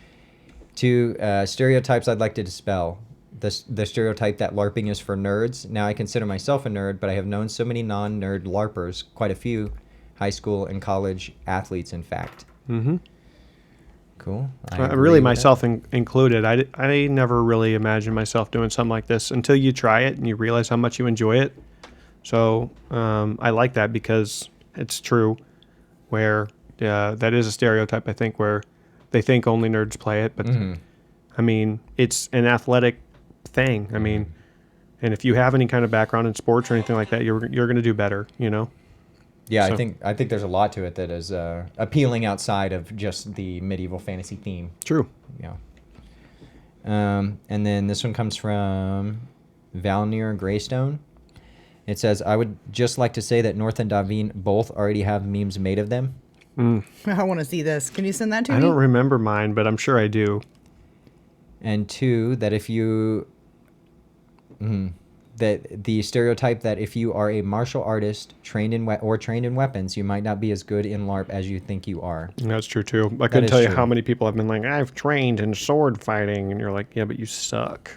2 stereotypes I'd like to dispel. The stereotype that LARPing is for nerds. Now I consider myself a nerd, but I have known so many non-nerd LARPers, quite a few, high school and college athletes, in fact. Mm-hmm. Cool. I agree Really, with myself included. I never really imagined myself doing something like this until you try it and you realize how much you enjoy it. So I like that because it's true. Where that is a stereotype, I think, where they think only nerds play it, but I mean, it's an athletic thing. I mean, and if you have any kind of background in sports or anything like that, you're going to do better, you know. Yeah, So- I think there's a lot to it that is appealing outside of just the medieval fantasy theme. True. Yeah. And then this one comes from Valnir Greystone. It says, I would just like to say that North and Daveen both already have memes made of them. I want to see this. Can you send that to me? I don't remember mine, but I'm sure I do. And 2, that if you... that the stereotype that if you are a martial artist trained in weapons, you might not be as good in LARP as you think you are. That's true too. I couldn't is tell you true. how many people have been like, I've trained in sword fighting, and you're like, yeah, but you suck.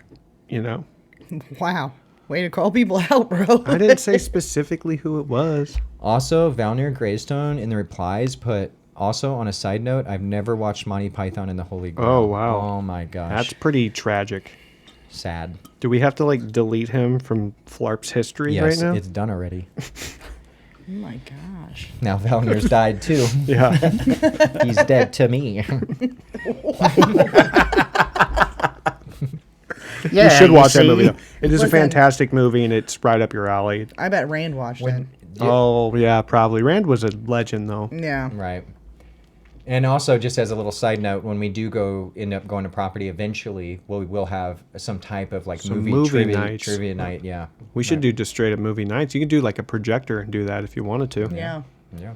You know. Wow. Way to call people out, bro. I didn't say specifically who it was. Also, Valnir Greystone in the replies put, also on a side note, I've never watched Monty Python and the Holy Grail. Oh, wow. Oh my gosh. That's pretty tragic. sad. Do we have to like delete him from Phlarp's history Yes, right now? it's done already. Oh my gosh. Now Valnir's died too. Yeah. He's dead to me. Yeah, You should watch that see? movie. Though. It is a Listen. fantastic movie, and it's right up your alley. I bet Rand watched it. Oh yeah, probably. Rand was a legend though. Yeah. Right. And also, just as a little side note, when we do end up going to property eventually, we will have some type of like Some movie movie trivia nights. night. Yeah. We should do just straight up movie nights. You can do like a projector and do that if you wanted to. Yeah. Yeah.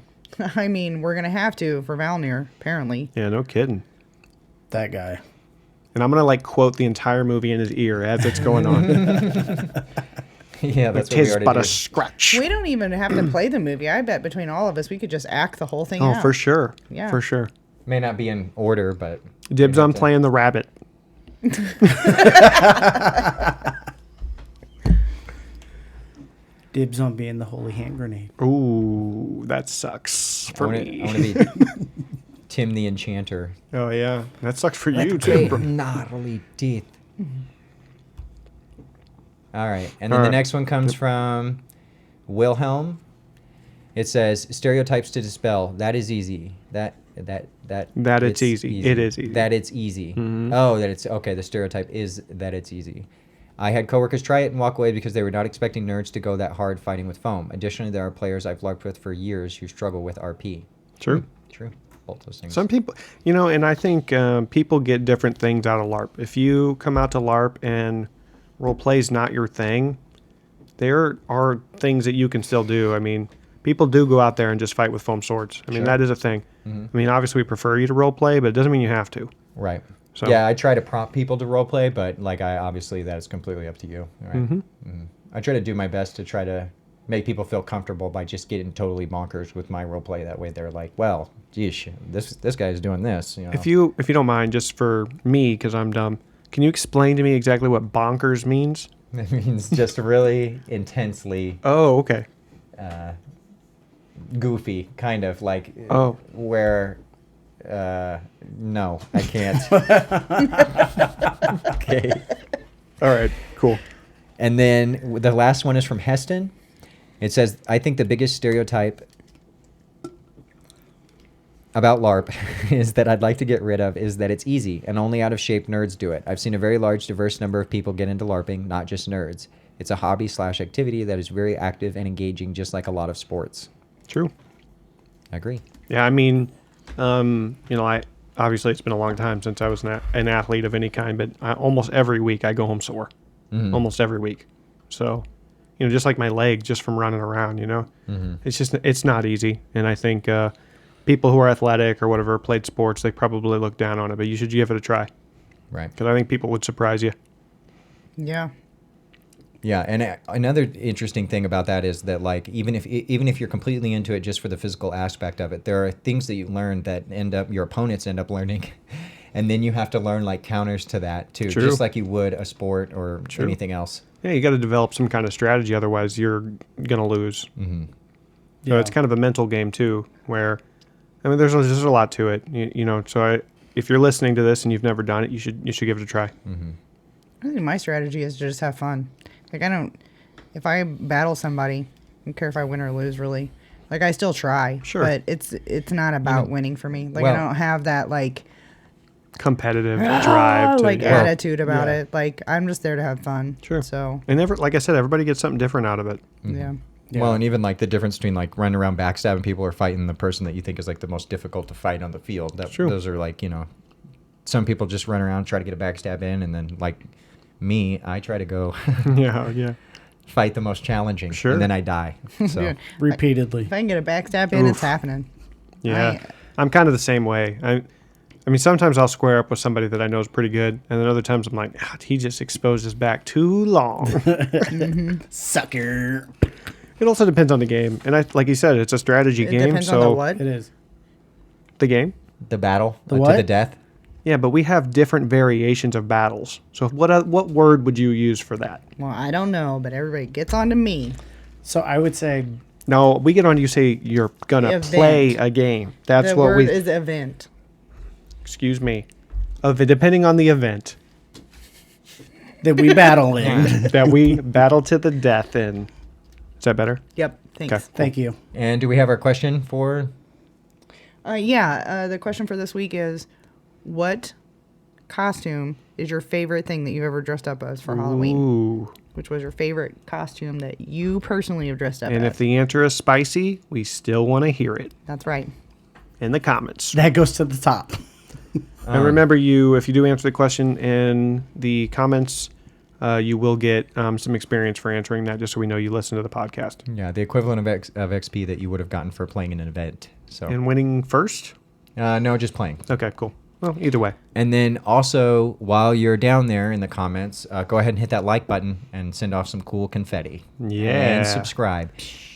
I mean, we're going to have to for Valnir, apparently. Yeah, no kidding. That guy. And I'm gonna like quote the entire movie in his ear as it's going on. Yeah, that's what we Tis already but do. a scratch. We don't even have to play the movie. I bet between all of us, we could just act the whole thing Oh, out. for sure. Yeah. For sure. May not be in order, but Dibs on playing the rabbit. Dibs on being the holy hand grenade. Ooh, that sucks for me. I want to be Tim the Enchanter. Oh yeah, that sucks for you too. Bro. Gnarly teeth. All right, and then All the right. next one comes from Wilhelm. It says stereotypes to dispel. That is easy. That it's easy. It is easy. That it's easy. Oh, that it's okay. The stereotype is that it's easy. I had coworkers try it and walk away because they were not expecting nerds to go that hard fighting with foam. Additionally, there are players I've LARPed with for years who struggle with RP. True. True. Both those things. Some people, and I think people get different things out of LARP. If you come out to LARP and role play is not your thing, there are things that you can still do. I mean, people do go out there and just fight with foam swords. I mean, Sure. that is a thing. I mean, obviously we prefer you to role play, but it doesn't mean you have to. Right. So- Yeah, I try to prompt people to role play, but like obviously that is completely up to you. Right? I try to do my best to try to make people feel comfortable by just getting totally bonkers with my role play. That way they're like, well, geez, this guy's doing this. You know? If you don't mind, just for me, because I'm dumb, can you explain to me exactly what bonkers means? It means just really intensely Oh, okay. goofy, kind of like Oh. where. No, I can't. Okay. All right, cool. And then the last one is from Heston. It says, I think the biggest stereotype about LARP is that I'd like to get rid of is that it's easy and only out-of-shape nerds do it. I've seen a very large, diverse number of people get into LARPing, not just nerds. It's a hobby/activity that is very active and engaging, just like a lot of sports. True. I agree. Yeah, I mean, I obviously it's been a long time since I was an athlete of any kind, but almost every week I go home sore. Almost every week. So, just like my leg, just from running around. It's not easy, and I think people who are athletic or whatever played sports, they probably look down on it. But you should give it a try Right. because I think people would surprise you. Yeah. Yeah, and another interesting thing about that is that like even if you're completely into it just for the physical aspect of it, there are things that you learn that your opponents end up learning, and then you have to learn like counters to that too, True. just like you would a sport or anything else. Yeah, you got to develop some kind of strategy, otherwise you're gonna lose. Mm-hmm. So it's kind of a mental game too, where I mean, there's a lot to it, you know. So if you're listening to this and you've never done it, you should give it a try. Mm-hmm. I think my strategy is to just have fun. Like if I battle somebody, I don't care if I win or lose really. Like I still try. Sure. But it's not about winning for me. Like well- I don't have that like Competitive drive to, attitude about it. Like I'm just there to have fun. Sure. So And like I said, everybody gets something different out of it. yeah. Well, and even like the difference between like running around backstabbing people or fighting the person that you think is like the most difficult to fight on the field. True. Those are like, you know, some people just run around, try to get a backstab in, and then like me, I try to go Yeah. fight the most challenging, Sure. and then I die. So Yeah. Repeatedly. If I can get a backstab in, it's Oof. happening. Yeah. I'm kind of the same way. I mean, sometimes I'll square up with somebody that I know is pretty good, and then other times I'm like, he just exposed his back too long. Sucker. It also depends on the game, and like you said, it's a strategy It game. depends So on the what? It is. the game, the battle The to what? the death. yeah, but we have different variations of battles. So what word would you use for that? Well, I don't know, but everybody gets on to me. So I would say No, we get on. You say you're gonna Event. play a game. That's The what word we. is event. Excuse me. Depending on the event that we battle in. that we battle to the death in. Is that better? Yep. Thanks. Okay. Thank you. And do we have our question for? The question for this week is, what costume is your favorite thing that you've ever dressed up as for Halloween? Ooh. Which was your favorite costume that you personally have dressed up And as? if the answer is spicy, we still want to hear it That's right. in the comments. That goes to the top. And remember, if you do answer the question in the comments, you will get some experience for answering that, just so we know you listen to the podcast. Yeah, the equivalent of XP that you would have gotten for playing in an event. So And winning first? no, just playing. Okay, cool. Well, either way. And then also, while you're down there in the comments, go ahead and hit that like button and send off some cool confetti. Yeah. And subscribe.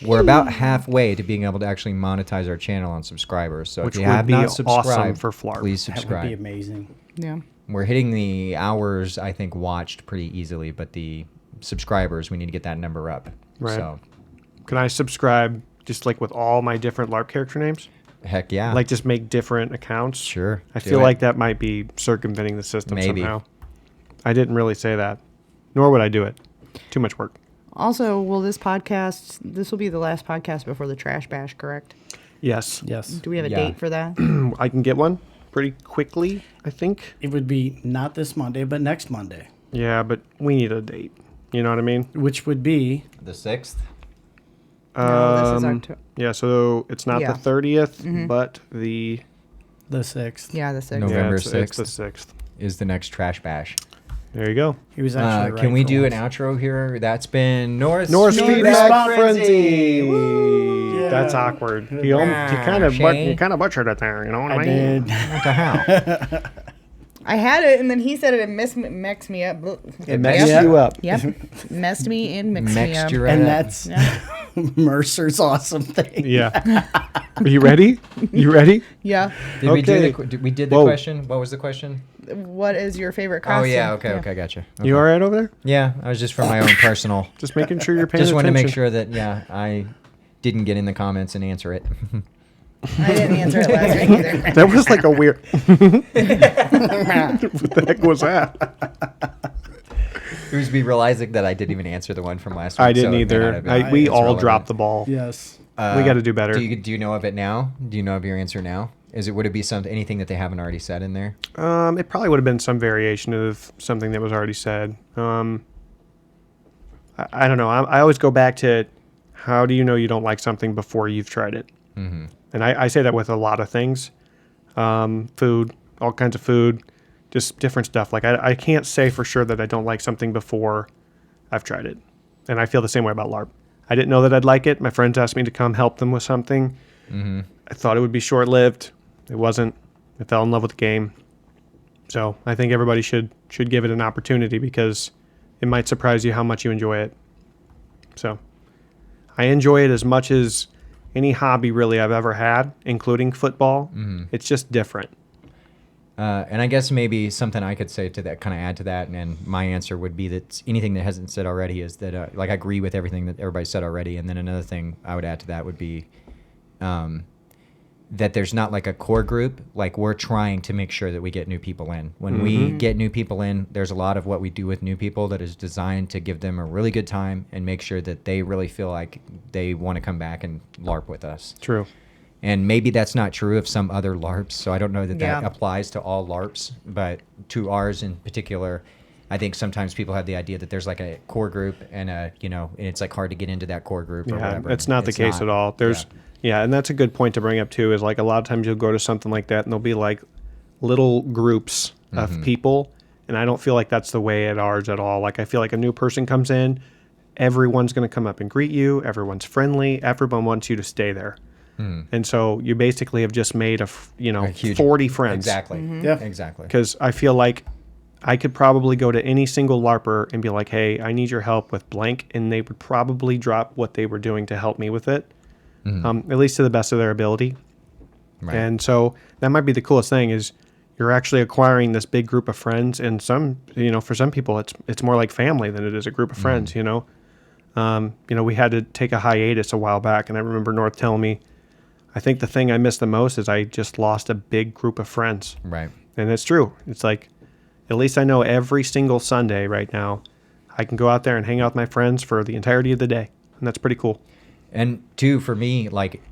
We're about halfway to being able to actually monetize our channel on subscribers. So Which if you would have be not awesome subscribed, for Phlarp. please That would subscribe. be amazing. Yeah. We're hitting the hours, I think, watched pretty easily, but the subscribers, we need to get that number up. Right. So, Can I subscribe just like with all my different LARP character names? heck yeah. Like just make different accounts? Sure. I do feel it. like that might be circumventing the system Maybe. somehow. I didn't really say that. Nor would I do it. Too much work. Also, this will be the last podcast before the Trash Bash, correct? Yes. Yes. Do we have a Yeah. date for that? I can get one pretty quickly, I think. It would be not this Monday, but next Monday, Yeah, but we need a date. You know what I mean? which would be the 6th? No, this is October. Yeah, so it's not Yeah. the 30th, but the the 6th. Yeah, the 6th. November it's the 6th. 6th. Is the next Trash Bash. There you go. He was actually right Can we for do once. an outro here? That's been North Feedback Frenzy. Yeah. That's awkward. You kind of butchered it there. You know what I I mean? did. What the hell? I had it, and then he said it messed me up. It messed Yeah. you up. Yep. Messed me and mixed me up. Mixed your And up. that's Yeah. Mercer's awesome thing. Yeah. Are you ready? You ready? Yeah. Did we do Okay. we did the Whoa. question? What was the question? What is your favorite Oh costume? yeah, okay, gotcha. Okay. You all right over there? Yeah, I was just for my own personal. Just making sure you're paying Just wanted to attention. make sure that I didn't get in the comments and answer it. I didn't answer it last week either. That was like a weird. What the heck was that? It was me realizing that I didn't even answer the one from last week. I didn't so it may not either. have been We as all relevant. dropped the ball. Yes. We got to do better. Do you know of it now? Do you know of your answer now? Would it be anything that they haven't already said in there? It probably would have been some variation of something that was already said. I don't know. I always go back to how do you know you don't like something before you've tried it? Mm-hmm. And I say that with a lot of things. Food, all kinds of food, just different stuff. Like I can't say for sure that I don't like something before I've tried it. And I feel the same way about LARP. I didn't know that I'd like it. My friends asked me to come help them with something. Mm-hmm. I thought it would be short-lived. It wasn't. I fell in love with the game. So I think everybody should give it an opportunity because it might surprise you how much you enjoy it. So I enjoy it as much as any hobby really I've ever had, including football. It's just different. And I guess maybe something I could say to that, kind of add to that, and my answer would be that anything that hasn't said already is that, like, I agree with everything that everybody said already. And then another thing I would add to that would be that there's not like a core group. Like, we're trying to make sure that we get new people in. When we get new people in, there's a lot of what we do with new people that is designed to give them a really good time and make sure that they really feel like they want to come back and LARP with us. True. And maybe that's not true of some other LARPs, so I don't know that that Yeah. applies to all LARPs, but to ours in particular, I think sometimes people have the idea that there's like a core group and and it's like hard to get into that core group or Yeah, whatever. it's not the case at all. Yeah, and that's a good point to bring up too, is like a lot of times you'll go to something like that and there'll be like little groups of people, and I don't feel like that's the way at ours at all. Like, I feel like a new person comes in, everyone's going to come up and greet you, everyone's friendly, everyone wants you to stay there. And so you basically have just made a huge, 40 friends. Exactly. Yeah. Exactly. Because I feel like I could probably go to any single LARPer and be like, hey, I need your help with blank, and they would probably drop what they were doing to help me with it, at least to the best of their ability. Right. And so that might be the coolest thing, is you're actually acquiring this big group of friends, and for some people it's more like family than it is a group of friends. We had to take a hiatus a while back, and I remember North telling me, I think the thing I miss the most is I just lost a big group of friends. Right. And it's true. It's like, at least I know every single Sunday right now, I can go out there and hang out with my friends for the entirety of the day. And that's pretty cool. And two, for me, like,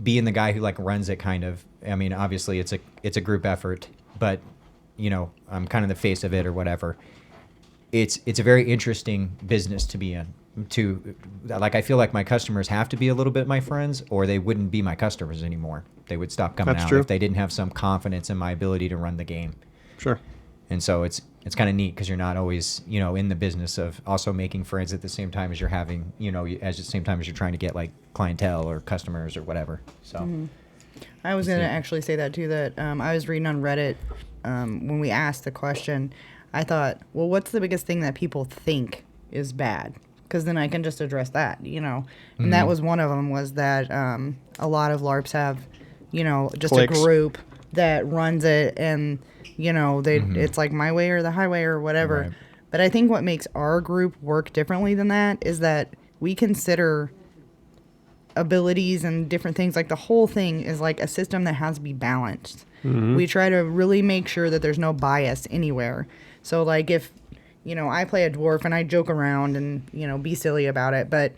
being the guy who like runs it, kind of, I mean, obviously it's a group effort, but I'm kind of the face of it or whatever. It's a very interesting business to be in. I feel like my customers have to be a little bit my friends, or they wouldn't be my customers anymore. They would stop coming That's out true. if they didn't have some confidence in my ability to run the game. Sure. And so it's kind of neat, because you're not always in the business of also making friends at the same time as you're having at the same time as you're trying to get like clientele or customers or whatever. So I was going to actually say that too, that I was reading on Reddit when we asked the question. I thought, well, what's the biggest thing that people think is bad? Because then I can just address that, And that was one of them, was that a lot of LARPs have, just Cliques. a group that runs it, and, it's like my way or the highway or whatever. Right. But I think what makes our group work differently than that is that we consider abilities and different things. Like, the whole thing is like a system that has to be balanced. We try to really make sure that there's no bias anywhere. So, like, if I play a dwarf and I joke around and, be silly about it, but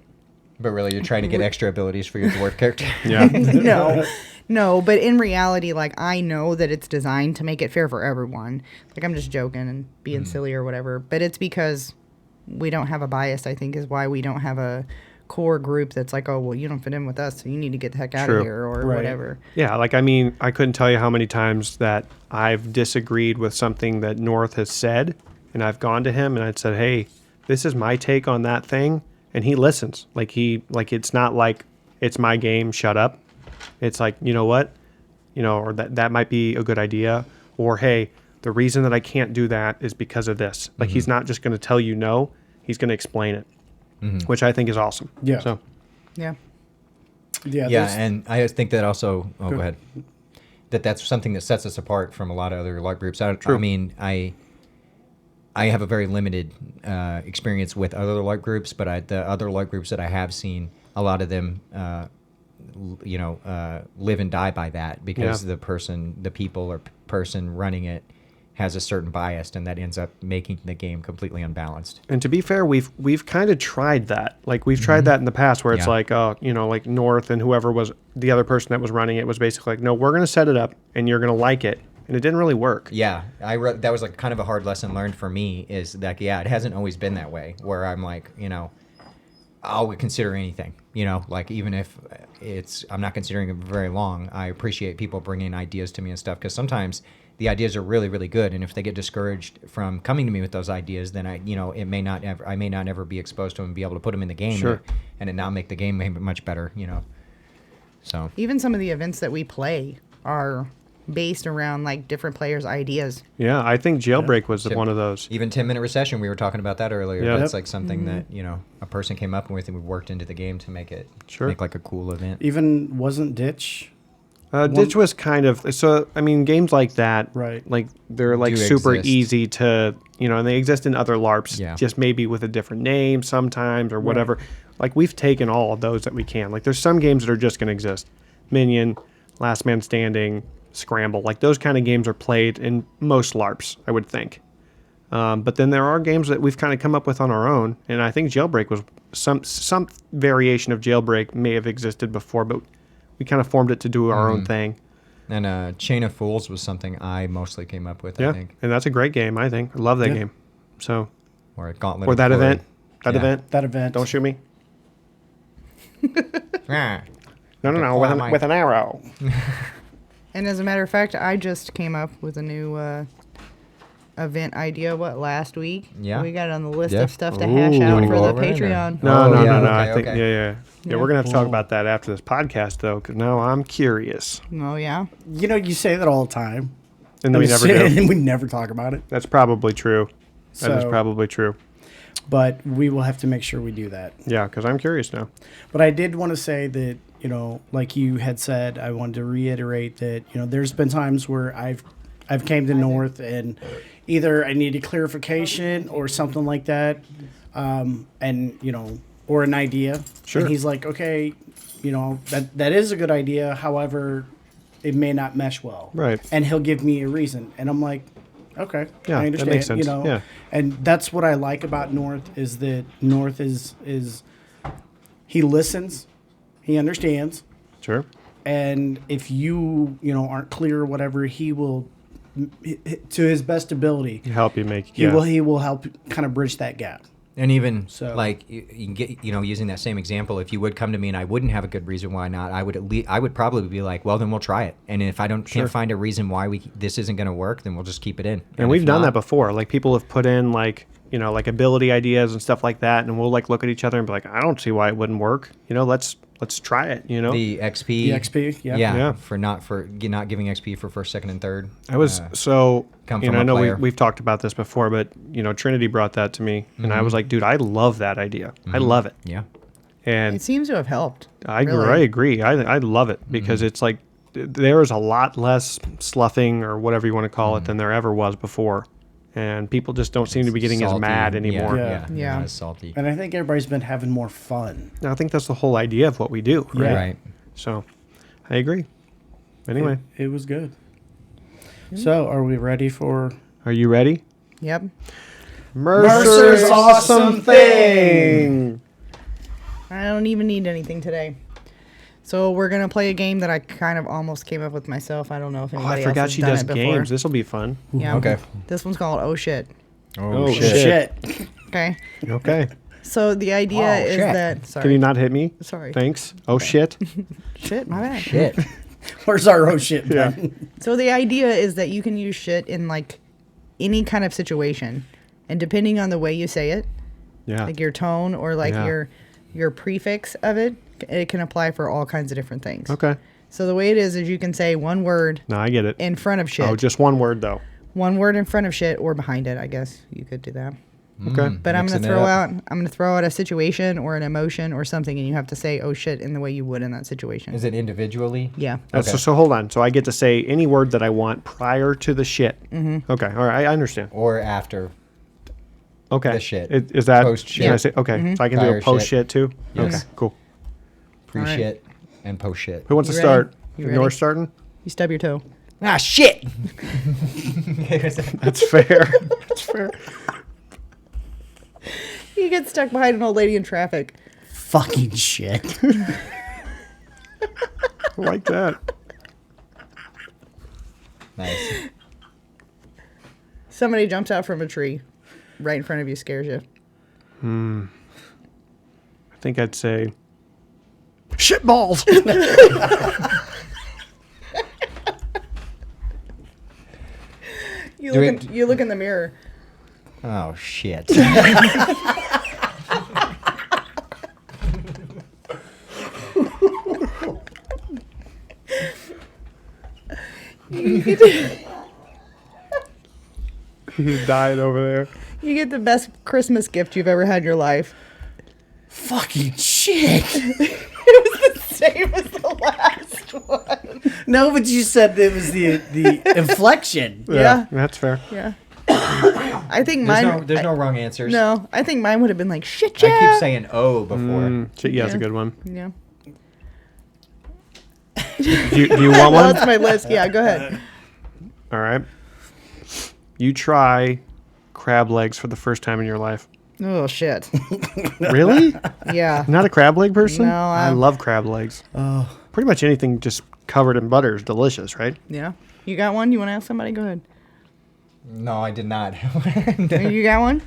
really, you're trying to get extra abilities for your dwarf character. Yeah. no, but in reality, like, I know that it's designed to make it fair for everyone. Like, I'm just joking and being silly or whatever, but it's because we don't have a bias, I think, is why we don't have a core group that's like, oh, well, you don't fit in with us, so you need to get the heck out True. of here or Right. whatever. Yeah. Like, I mean, I couldn't tell you how many times that I've disagreed with something that North has said, and I've gone to him and I'd said, hey, this is my take on that thing. And he listens. It's not like it's my game, shut up. It's like, you know what? Or that might be a good idea. Or, hey, the reason that I can't do that is because of this. Like, he's not just going to tell you no. He's going to explain it, which I think is awesome. Yeah. So, Yeah. Yeah. Yeah, there's- and I think that also. Oh, go ahead. That's something that sets us apart from a lot of other LARP groups. I mean, I have a very limited experience with other LARP groups, but the other LARP groups that I have seen, a lot of them, live and die by that, because the people or person running it has a certain bias, and that ends up making the game completely unbalanced. and to be fair, we've kind of tried that. Like, we've tried that in the past, where it's Yeah. like, like North and whoever was the other person that was running it was basically like, no, we're going to set it up and you're going to like it. And it didn't really work. Yeah, that was like kind of a hard lesson learned for me, is that, it hasn't always been that way, where I'm like, I'll consider anything, like, even if I'm not considering it very long, I appreciate people bringing ideas to me and stuff, because sometimes the ideas are really, really good, and if they get discouraged from coming to me with those ideas, then I may not ever be exposed to them and be able to put them in the game, Sure. and it not make the game much better, So Even some of the events that we play are based around like different players' ideas. Yeah, I think Jailbreak was one of those. Even 10-minute recession, we were talking about that earlier. Yeah. That's like something that, a person came up with and we worked into the game to make it make like a cool event. Even wasn't Ditch? Ditch was kind of games like that, right? Like they're like super exist. easy to, and they exist in other LARPs, Yeah. just maybe with a different name sometimes or whatever. Like we've taken all of those that we can. Like there's some games that are just going to exist. Minion, Last Man Standing, Scramble, like those kind of games are played in most LARPs, I would think. But then there are games that we've kind of come up with on our own, and I think Jailbreak was some variation of Jailbreak may have existed before, but we kind of formed it to do our own thing. And Chain of Fools was something I mostly came up with, Yeah, I think. and that's a great game, I think. I love that game. So, Or a Gauntlet or of that Glory. event. That event. Don't shoot me. Ah. No, with an arrow. And as a matter of fact, I just came up with a new event idea, last week? Yeah. We got it on the list Yeah. of stuff to hash out Wanna for go the over it, or- Patreon. No. Okay, I think, okay. yeah, we're going to have to talk about that after this podcast, though, because now I'm curious. Oh, yeah? You say that all the time. And we never do. And we never talk about it. That's probably true. That is So- probably true. But we will have to make sure we do that. Yeah, because I'm curious now. But I did want to say that, like you had said, I wanted to reiterate that, there's been times where I've came to North and either I needed clarification or something like that, and, or an idea. Sure. And he's like, okay, that is a good idea. However, it may not mesh well. Right. And he'll give me a reason. And I'm like, okay, Yeah, I that understand. makes sense. Yeah. And that's what I like about North is that North is he listens, he understands, Sure. and if you aren't clear or whatever, he will, to his best ability, Help you make. he will help kind of bridge that gap. And even So- like you can get, using that same example, if you would come to me and I wouldn't have a good reason why not, I would probably be like, well, then we'll try it. And if I can't find a reason why this isn't going to work, then we'll just keep it in. And we've if done not- that before. Like people have put in like ability ideas and stuff like that, and we'll like look at each other and be like, I don't see why it wouldn't work. Let's try it. The XP. The XP, yeah. Yeah. Yeah. For not giving XP for first, second, and third. I was come from I a know player. we've talked about this before, but Trinity brought that to me, and I was like, dude, I love that idea. I love it. Yeah. And It seems to have helped. I really. agree. I love it because it's like there is a lot less sloughing or whatever you want to call it than there ever was before, and people just don't seem to be getting as Salty. mad anymore. Yeah. Yeah. Not as salty. And I think everybody's been having more fun. I think that's the whole idea of what we do, right? Right. So, I agree. Anyway, It was good. So, are we ready for are you ready? Yep. Mercer's awesome thing. I don't even need anything today. So we're going to play a game that I kind of almost came up with myself. I don't know if Oh, anybody I else forgot has she done does it before. games. This will be fun. Yeah. Okay. This one's called Oh Shit. Oh, shit? Okay. Okay. So the idea is shit. that... Sorry. Can you not hit me? Sorry. Thanks. Oh shit. Shit, my bad. Shit. Where's our oh shit Yeah. button? So the idea is that you can use shit in like any kind of situation. And depending on the way you say it, Yeah. like your tone or like Yeah. your prefix of it, it can apply for all kinds of different things. Okay. So the way it is you can say one word No, I get it. in front of shit. Oh, just one word though. One word in front of shit or behind it, I guess you could do that. Okay. But I'm Mixing gonna it up. throw out a situation or an emotion or something, and you have to say "oh shit" in the way you would in that situation. Is it individually? Yeah. Okay. So hold on. So I get to say any word that I want prior to the shit. Mm-hmm. Okay. All right. I understand. Or after? Okay. The shit. Is that Post can I shit. say okay? So I can do Prior a post shit. shit too. Yes. Okay. Cool. Pre-shit and post-shit. Who wants You to ready? start? You ready? North starting. You stub your toe. Ah, shit! That's fair. That's fair. You get stuck behind an old lady in traffic. Fucking shit. I like that. Nice. Somebody jumps out from a tree right in front of you, scares you. I think I'd say shit balls. You Do look, it- you look in the mirror. Oh, shit. You He's dying over there. You get the best Christmas gift you've ever had in your life. Fucking shit. It was the same as the last one. No, but you said it was the inflection. Yeah. That's fair. Yeah. I think mine. There's no wrong answers. No, I think mine would have been like shit. Yeah. I keep saying "oh" before. Shit, yeah, that's a good one. Yeah. Do you want one? That's my list. Yeah, go ahead. All right. You try crab legs for the first time in your life. Oh shit. Really? Yeah. Not a crab leg person? No, I love crab legs. Oh. Pretty much anything just covered in butter is delicious, right? Yeah. You got one? You want to ask somebody? Go ahead. No, I did not. You got one?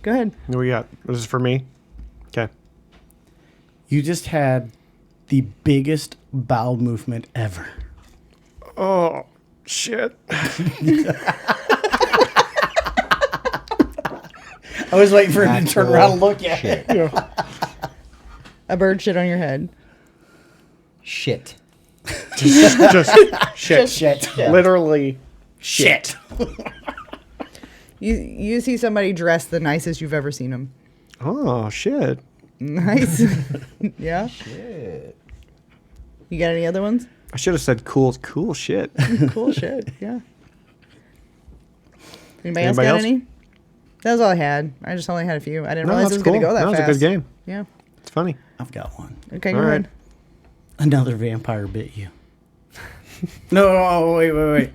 Go ahead. What do we got? This is for me. Okay. You just had the biggest bowel movement ever. Oh, shit. I was waiting for him to turn around and look at it. Yeah. A bird shit on your head. Shit. Just shit. Shit. Literally Shit. You see somebody dressed the nicest you've ever seen them. Oh, shit. Nice. Yeah. Shit. You got any other ones? I should have said cool shit. Cool shit. Yeah. Anybody else Anybody got else? any? That was all I had. I just only had a few. I didn't No, realize it that's was going to cool. go that That was fast. a good game. Yeah. It's funny. I've got one. Okay, go All right. ahead. Another vampire bit you. No, oh, wait.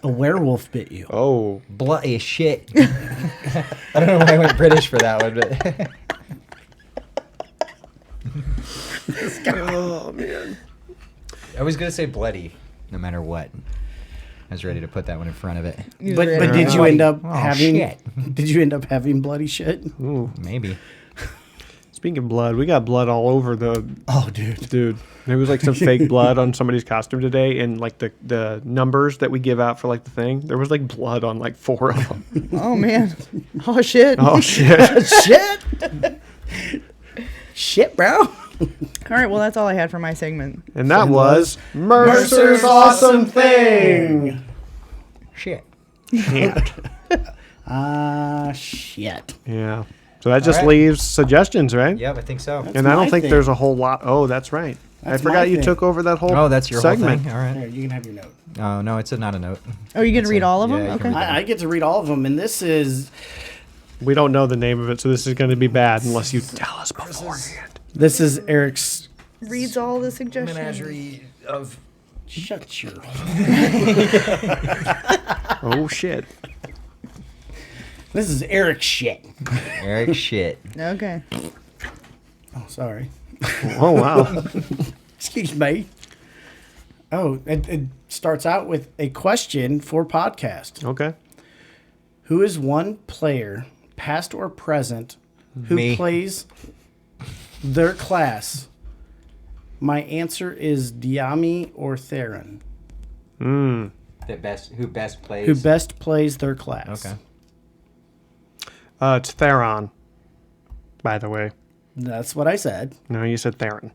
A werewolf bit you. Oh. Bloody shit. I don't know why I went British for that one, but Oh, man. I was gonna say bloody, no matter what. I was ready to put that one in front of it. You But ready? did you end up Oh, having? shit. Did you end up having bloody shit? Ooh. Maybe. Speaking of blood, we got blood all over the Oh, dude. dude. There was like some fake blood on somebody's costume today, and like the numbers that we give out for like the thing, there was like blood on like 4 of them. Oh, man. Oh, shit. Oh shit! Shit. Shit, bro. All right, well, that's all I had for my segment. And that was Mercer's awesome thing. Shit. Shit. Shit. Yeah. So that just right. leaves suggestions, right? Yep, I think so. And I don't my think thing. there's a whole lot. Oh, that's right. That's I forgot my you thing. took over that whole. Oh, that's your segment. whole thing. All right. Here, you can have your note. Oh no, it's not a note. Oh, you get to It's read a- all of them? yeah, you can Okay. read I get to read all of them, and this is We don't know the name of it, so this is going to be bad unless you tell us beforehand. Eric's. Reads all the suggestions. Menagerie of. Shut your. Oh shit! This is Eric's shit. Erik shit. Okay. Oh, sorry. Oh wow! Excuse me. Oh, it starts out with a question for podcast. Okay. Who is one player, past or present, who Me. plays their class? My answer is Diami or Theron. Mm. Who best plays? Who best plays their class? Okay. It's Theron. By the way, That's what I said. no, you said Theron.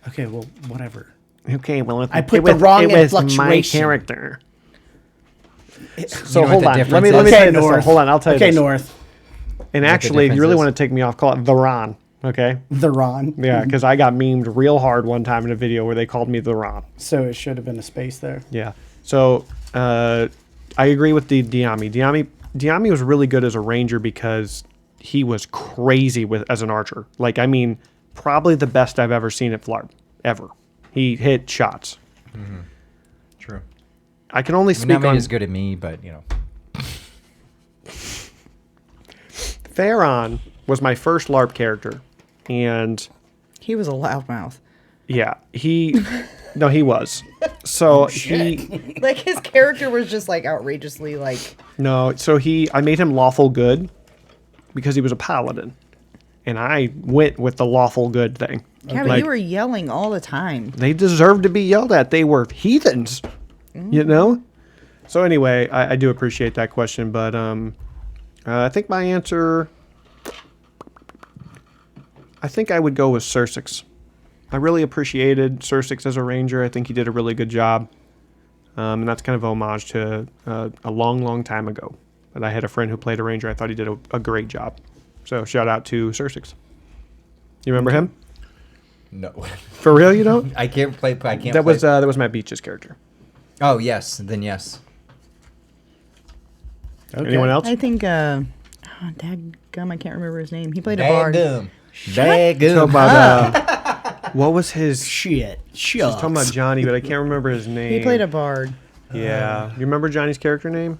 Okay, well, whatever. Okay, well, I put the wrong it was my fluctuation. character. So You know hold what the on. Let me difference is? tell you this. though. Hold on, I'll tell you Okay, this. North. And the actually, if you difference really is? want to take me off, call it the Ron. Okay. The Ron. Yeah, because I got memed real hard one time in a video where they called me the Ron. So it should have been a space there. Yeah. So I agree with the Diami. Diami was really good as a ranger because he was crazy as an archer. Like, I mean, probably the best I've ever seen at Phlarp ever. He hit shots. True. I can only I mean, speak not many on as good at me, but you know. Theron was my first LARP character, and He was a loudmouth. yeah, he was. So he Like, his character was just, like, outrageously, like... I made him lawful good because he was a paladin, and I went with the lawful good thing. Yeah, but Like, you were yelling all the time. they deserved to be yelled at. They were heathens, you know? So anyway, I do appreciate that question, but I think my answer, I think I would go with Sursix. I really appreciated Sursix as a ranger. I think he did a really good job. And that's kind of homage to a long time ago. But I had a friend who played a ranger. I thought he did a great job. So shout out to Sursix. You remember him? No. For real, you don't? I can't play. That was Matt Beach's character. Oh yes, then yes. Okay. Anyone else? I think, dadgum, I can't remember his name. He played a bard. Talking about, what was his... Shit. I was talking about Johnny, but I can't remember his name. He played a bard. Yeah. You remember Johnny's character name?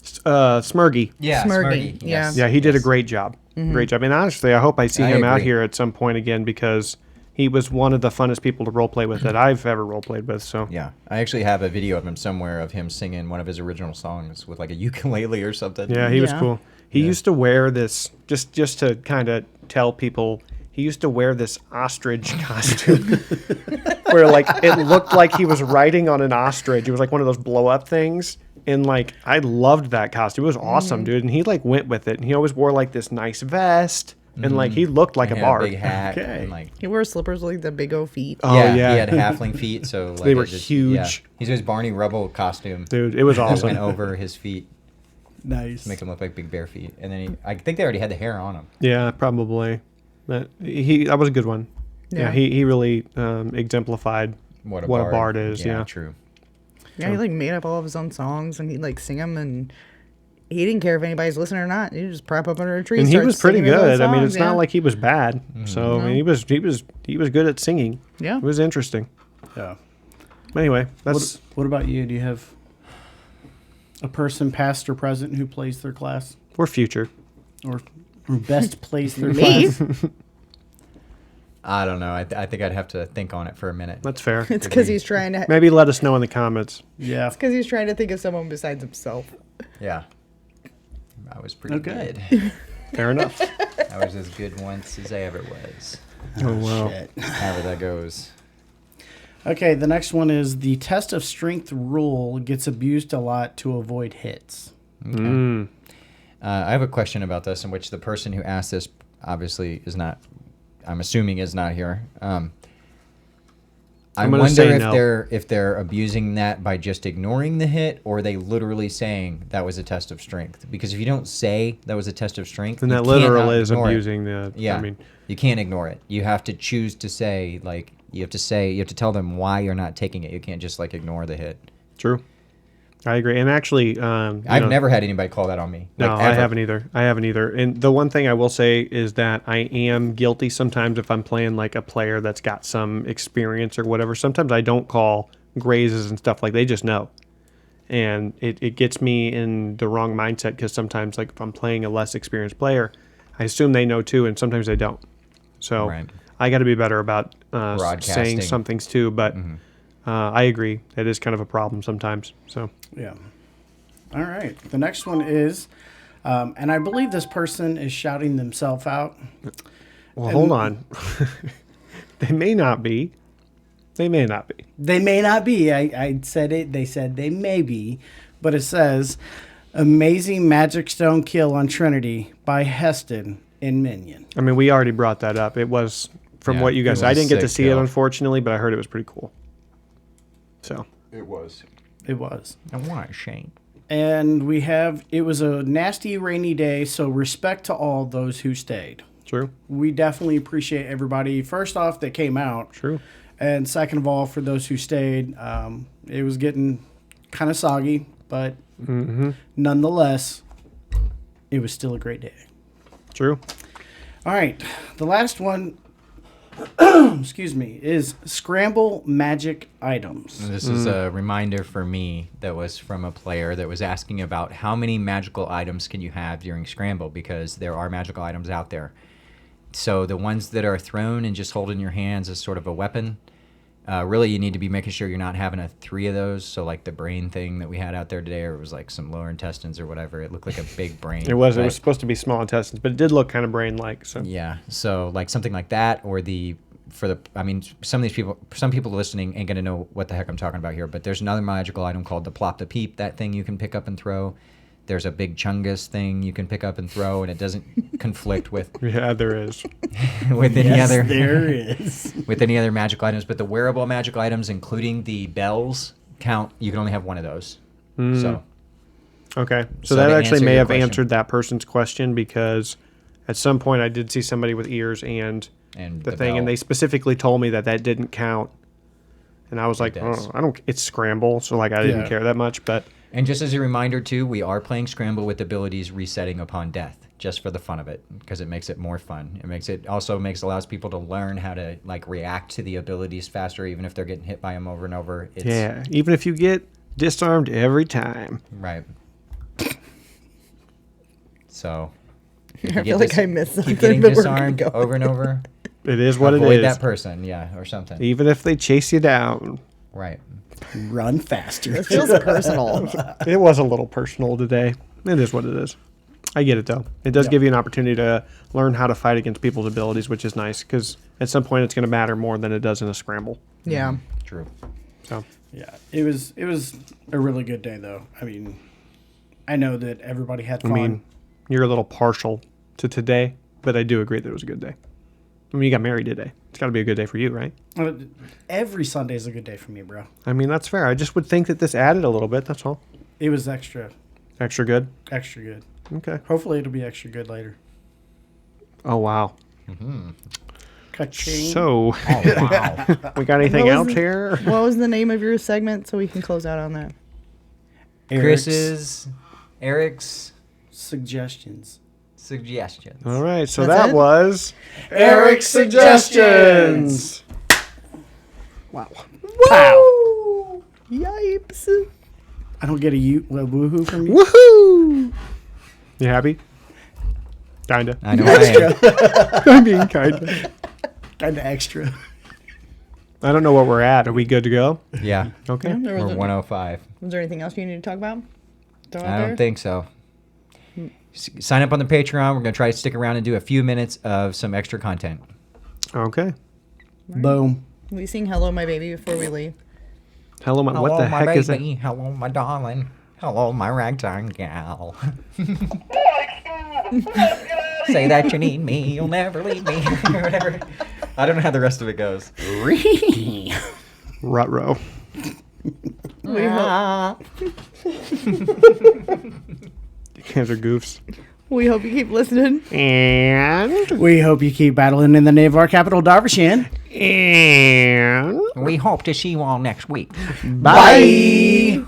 Smurgy. Yeah, Smurgy, Smurgy. Yes. Yeah, he did a great job. Great job. And honestly, I hope I see him out agree. here at some point again because he was one of the funnest people to roleplay with that I've ever roleplayed with. So Yeah, I actually have a video of him somewhere of him singing one of his original songs with like a ukulele or something. yeah, he was Yeah. cool. He used to wear this just to kind of tell people. He used to wear this ostrich costume where like it looked like he was riding on an ostrich. It was like one of those blow up things. And like I loved that costume. It was awesome, dude. And he like went with it. And he always wore like this nice vest. And like he looked like He a had bard. big hat. Okay. And, like, He wore slippers with like the big old feet. Oh, yeah, yeah. he had halfling feet, so like, They were it just, huge. Yeah. He's his Barney Rubble costume. Dude, it was That awesome. went over his feet Nice. to make him look like big bare feet, and then I think they already had the hair on him. Yeah, probably. But that was a good one. Yeah, Yeah. he really exemplified What a bard is. Yeah. true. Yeah, he like made up all of his own songs and he'd like sing them, and he didn't care if anybody's listening or not. He'd just prop up under a tree. And he start was pretty singing his own good. I mean, it's songs, yeah. not like he was bad. So I mean, he was good at singing. Yeah. It was interesting. Yeah. Anyway, that's What about you? Do you have a person, past or present, who plays their class, we're future. or best plays their Me? class? I don't know. I think I'd have to think on it for a minute. That's fair. It's because he's trying to. Maybe let us know in the comments. Yeah. Because he's trying to think of someone besides himself. Yeah, I was pretty Okay. good. Fair enough. I was as good once as I ever was. Oh wow. Shit. However that goes. Okay, the next one is the test of strength rule gets abused a lot to avoid hits. Mm. I have a question about this, in which the person who asked this obviously is not. I'm assuming is not here. I I'm gonna wonder say if no. they're abusing that by just ignoring the hit, or they literally saying that was a test of strength. Because if you don't say that was a test of strength, And you that cannot literal is ignore it. abusing the. Yeah, I mean, you can't ignore it. You have to choose to say, like, you have to tell them why you're not taking it. You can't just like ignore the hit. true. I agree. And actually, I've never had anybody call that on me. No, like, I ever. haven't either. I haven't either. And the one thing I will say is that I am guilty sometimes if I'm playing like a player that's got some experience or whatever. Sometimes I don't call grazes and stuff, like they just know. And it gets me in the wrong mindset because sometimes like if I'm playing a less experienced player, I assume they know too, and sometimes they don't. So Right. I got to be better about Broadcasting. saying some things too. But I agree. It is kind of a problem sometimes. So Yeah. All right. The next one is, and I believe this person is shouting themselves out. well, hold on. They may not be. They may not be. They may not be. I said it. They said they may be. But it says, Amazing Magic Stone Kill on Trinity by Heston in Minion. I mean, we already brought that up. It was from Yeah, what you it guys. was I didn't get a to sick see it, kill. unfortunately, but I heard it was pretty cool. So It was. It was. I want Shane. And we have, it was a nasty rainy day, so respect to all those who stayed. true, We definitely appreciate everybody, first off, that came out. true. And second of all, for those who stayed, it was getting kind of soggy, but nonetheless, it was still a great day. True. All right, the last one, excuse me, is Scramble Magic Items. This is a reminder for me that was from a player that was asking about how many magical items can you have during Scramble, because there are magical items out there. So the ones that are thrown and just hold in your hands as sort of a weapon, really you need to be making sure you're not having 3 of those. So like the brain thing that we had out there today, or it was like some lower intestines or whatever. It looked like a big brain. It was. It but- was supposed to be small intestines, but it did look kind of brain-like. So Yeah, so like something like that, or some people listening ain't gonna know what the heck I'm talking about here, but there's another magical item called the Plop the Peep, that thing you can pick up and throw. there's a big chungus thing you can pick up and throw, and it doesn't conflict with Yeah, there is. with any Yes, other there is. with any other magical items. But the wearable magical items, including the bells, count. You can only have one of those. So Okay. So So that to actually answer may your have question- answered that person's question, because at some point I did see somebody with ears and and the the thing, and bell. they specifically told me that didn't count. And I was like, does. oh, I don't. It's Scramble, so like I didn't Yeah. care that much. But And just as a reminder, too, we are playing Scramble with abilities resetting upon death, just for the fun of it, because it makes it more fun. It allows people to learn how to like react to the abilities faster, even if they're getting hit by them over and over. It's, yeah, even if you get disarmed every time. Right. So. I if you feel get like I missed something, keep getting but we're gonna disarmed go. over and over. It is what avoid it is. that person, yeah, or something. Even if they chase you down. Right. Run faster. This feels personal. It was a little personal today. It is what it is. I get it though. It does Yeah. give you an opportunity to learn how to fight against people's abilities, which is nice, because at some point it's going to matter more than it does in a scramble. Yeah. True. So Yeah, it was a really good day though. I mean, I know that everybody had I fun. mean, you're a little partial to today, but I do agree that it was a good day. I mean, you got married today. It's got to be a good day for you, right? Every Sunday is a good day for me, bro. I mean, that's fair. I just would think that this added a little bit. That's all. It was extra Extra good. good. Okay. Hopefully, it'll be extra good later. Oh wow. Ka-ching. So Oh, wow. we got anything What was else the- here? What was the name of your segment so we can close out on that? Eric's Eric's suggestions. suggestions. All right. So That's that it? was Eric's suggestions. wow. Pow. Yipes. I don't get a woohoo from you. Woohoo! You happy? Kinda. I know I am. I mean, kinda. Kind of extra. I don't know what we're at. Are we good to go? Yeah. Okay. Yeah, there We're was, 105. was there anything else you need to talk about? Throw out I there? don't think so. Sign up on the Patreon. We're going to try to stick around and do a few minutes of some extra content. Okay. Boom. Will you sing Hello, My Baby before we leave? Hello, my. What the heck is that? Hello, my darling. Hello, my ragtime gal. Say that you need me. You'll never leave me. Or whatever. I don't know how the rest of it goes. Ruh-roh. We hope, Hands are goofs. we hope you keep listening. And We hope you keep battling in the name of our capital, Darvishan. and We hope to see you all next week. bye.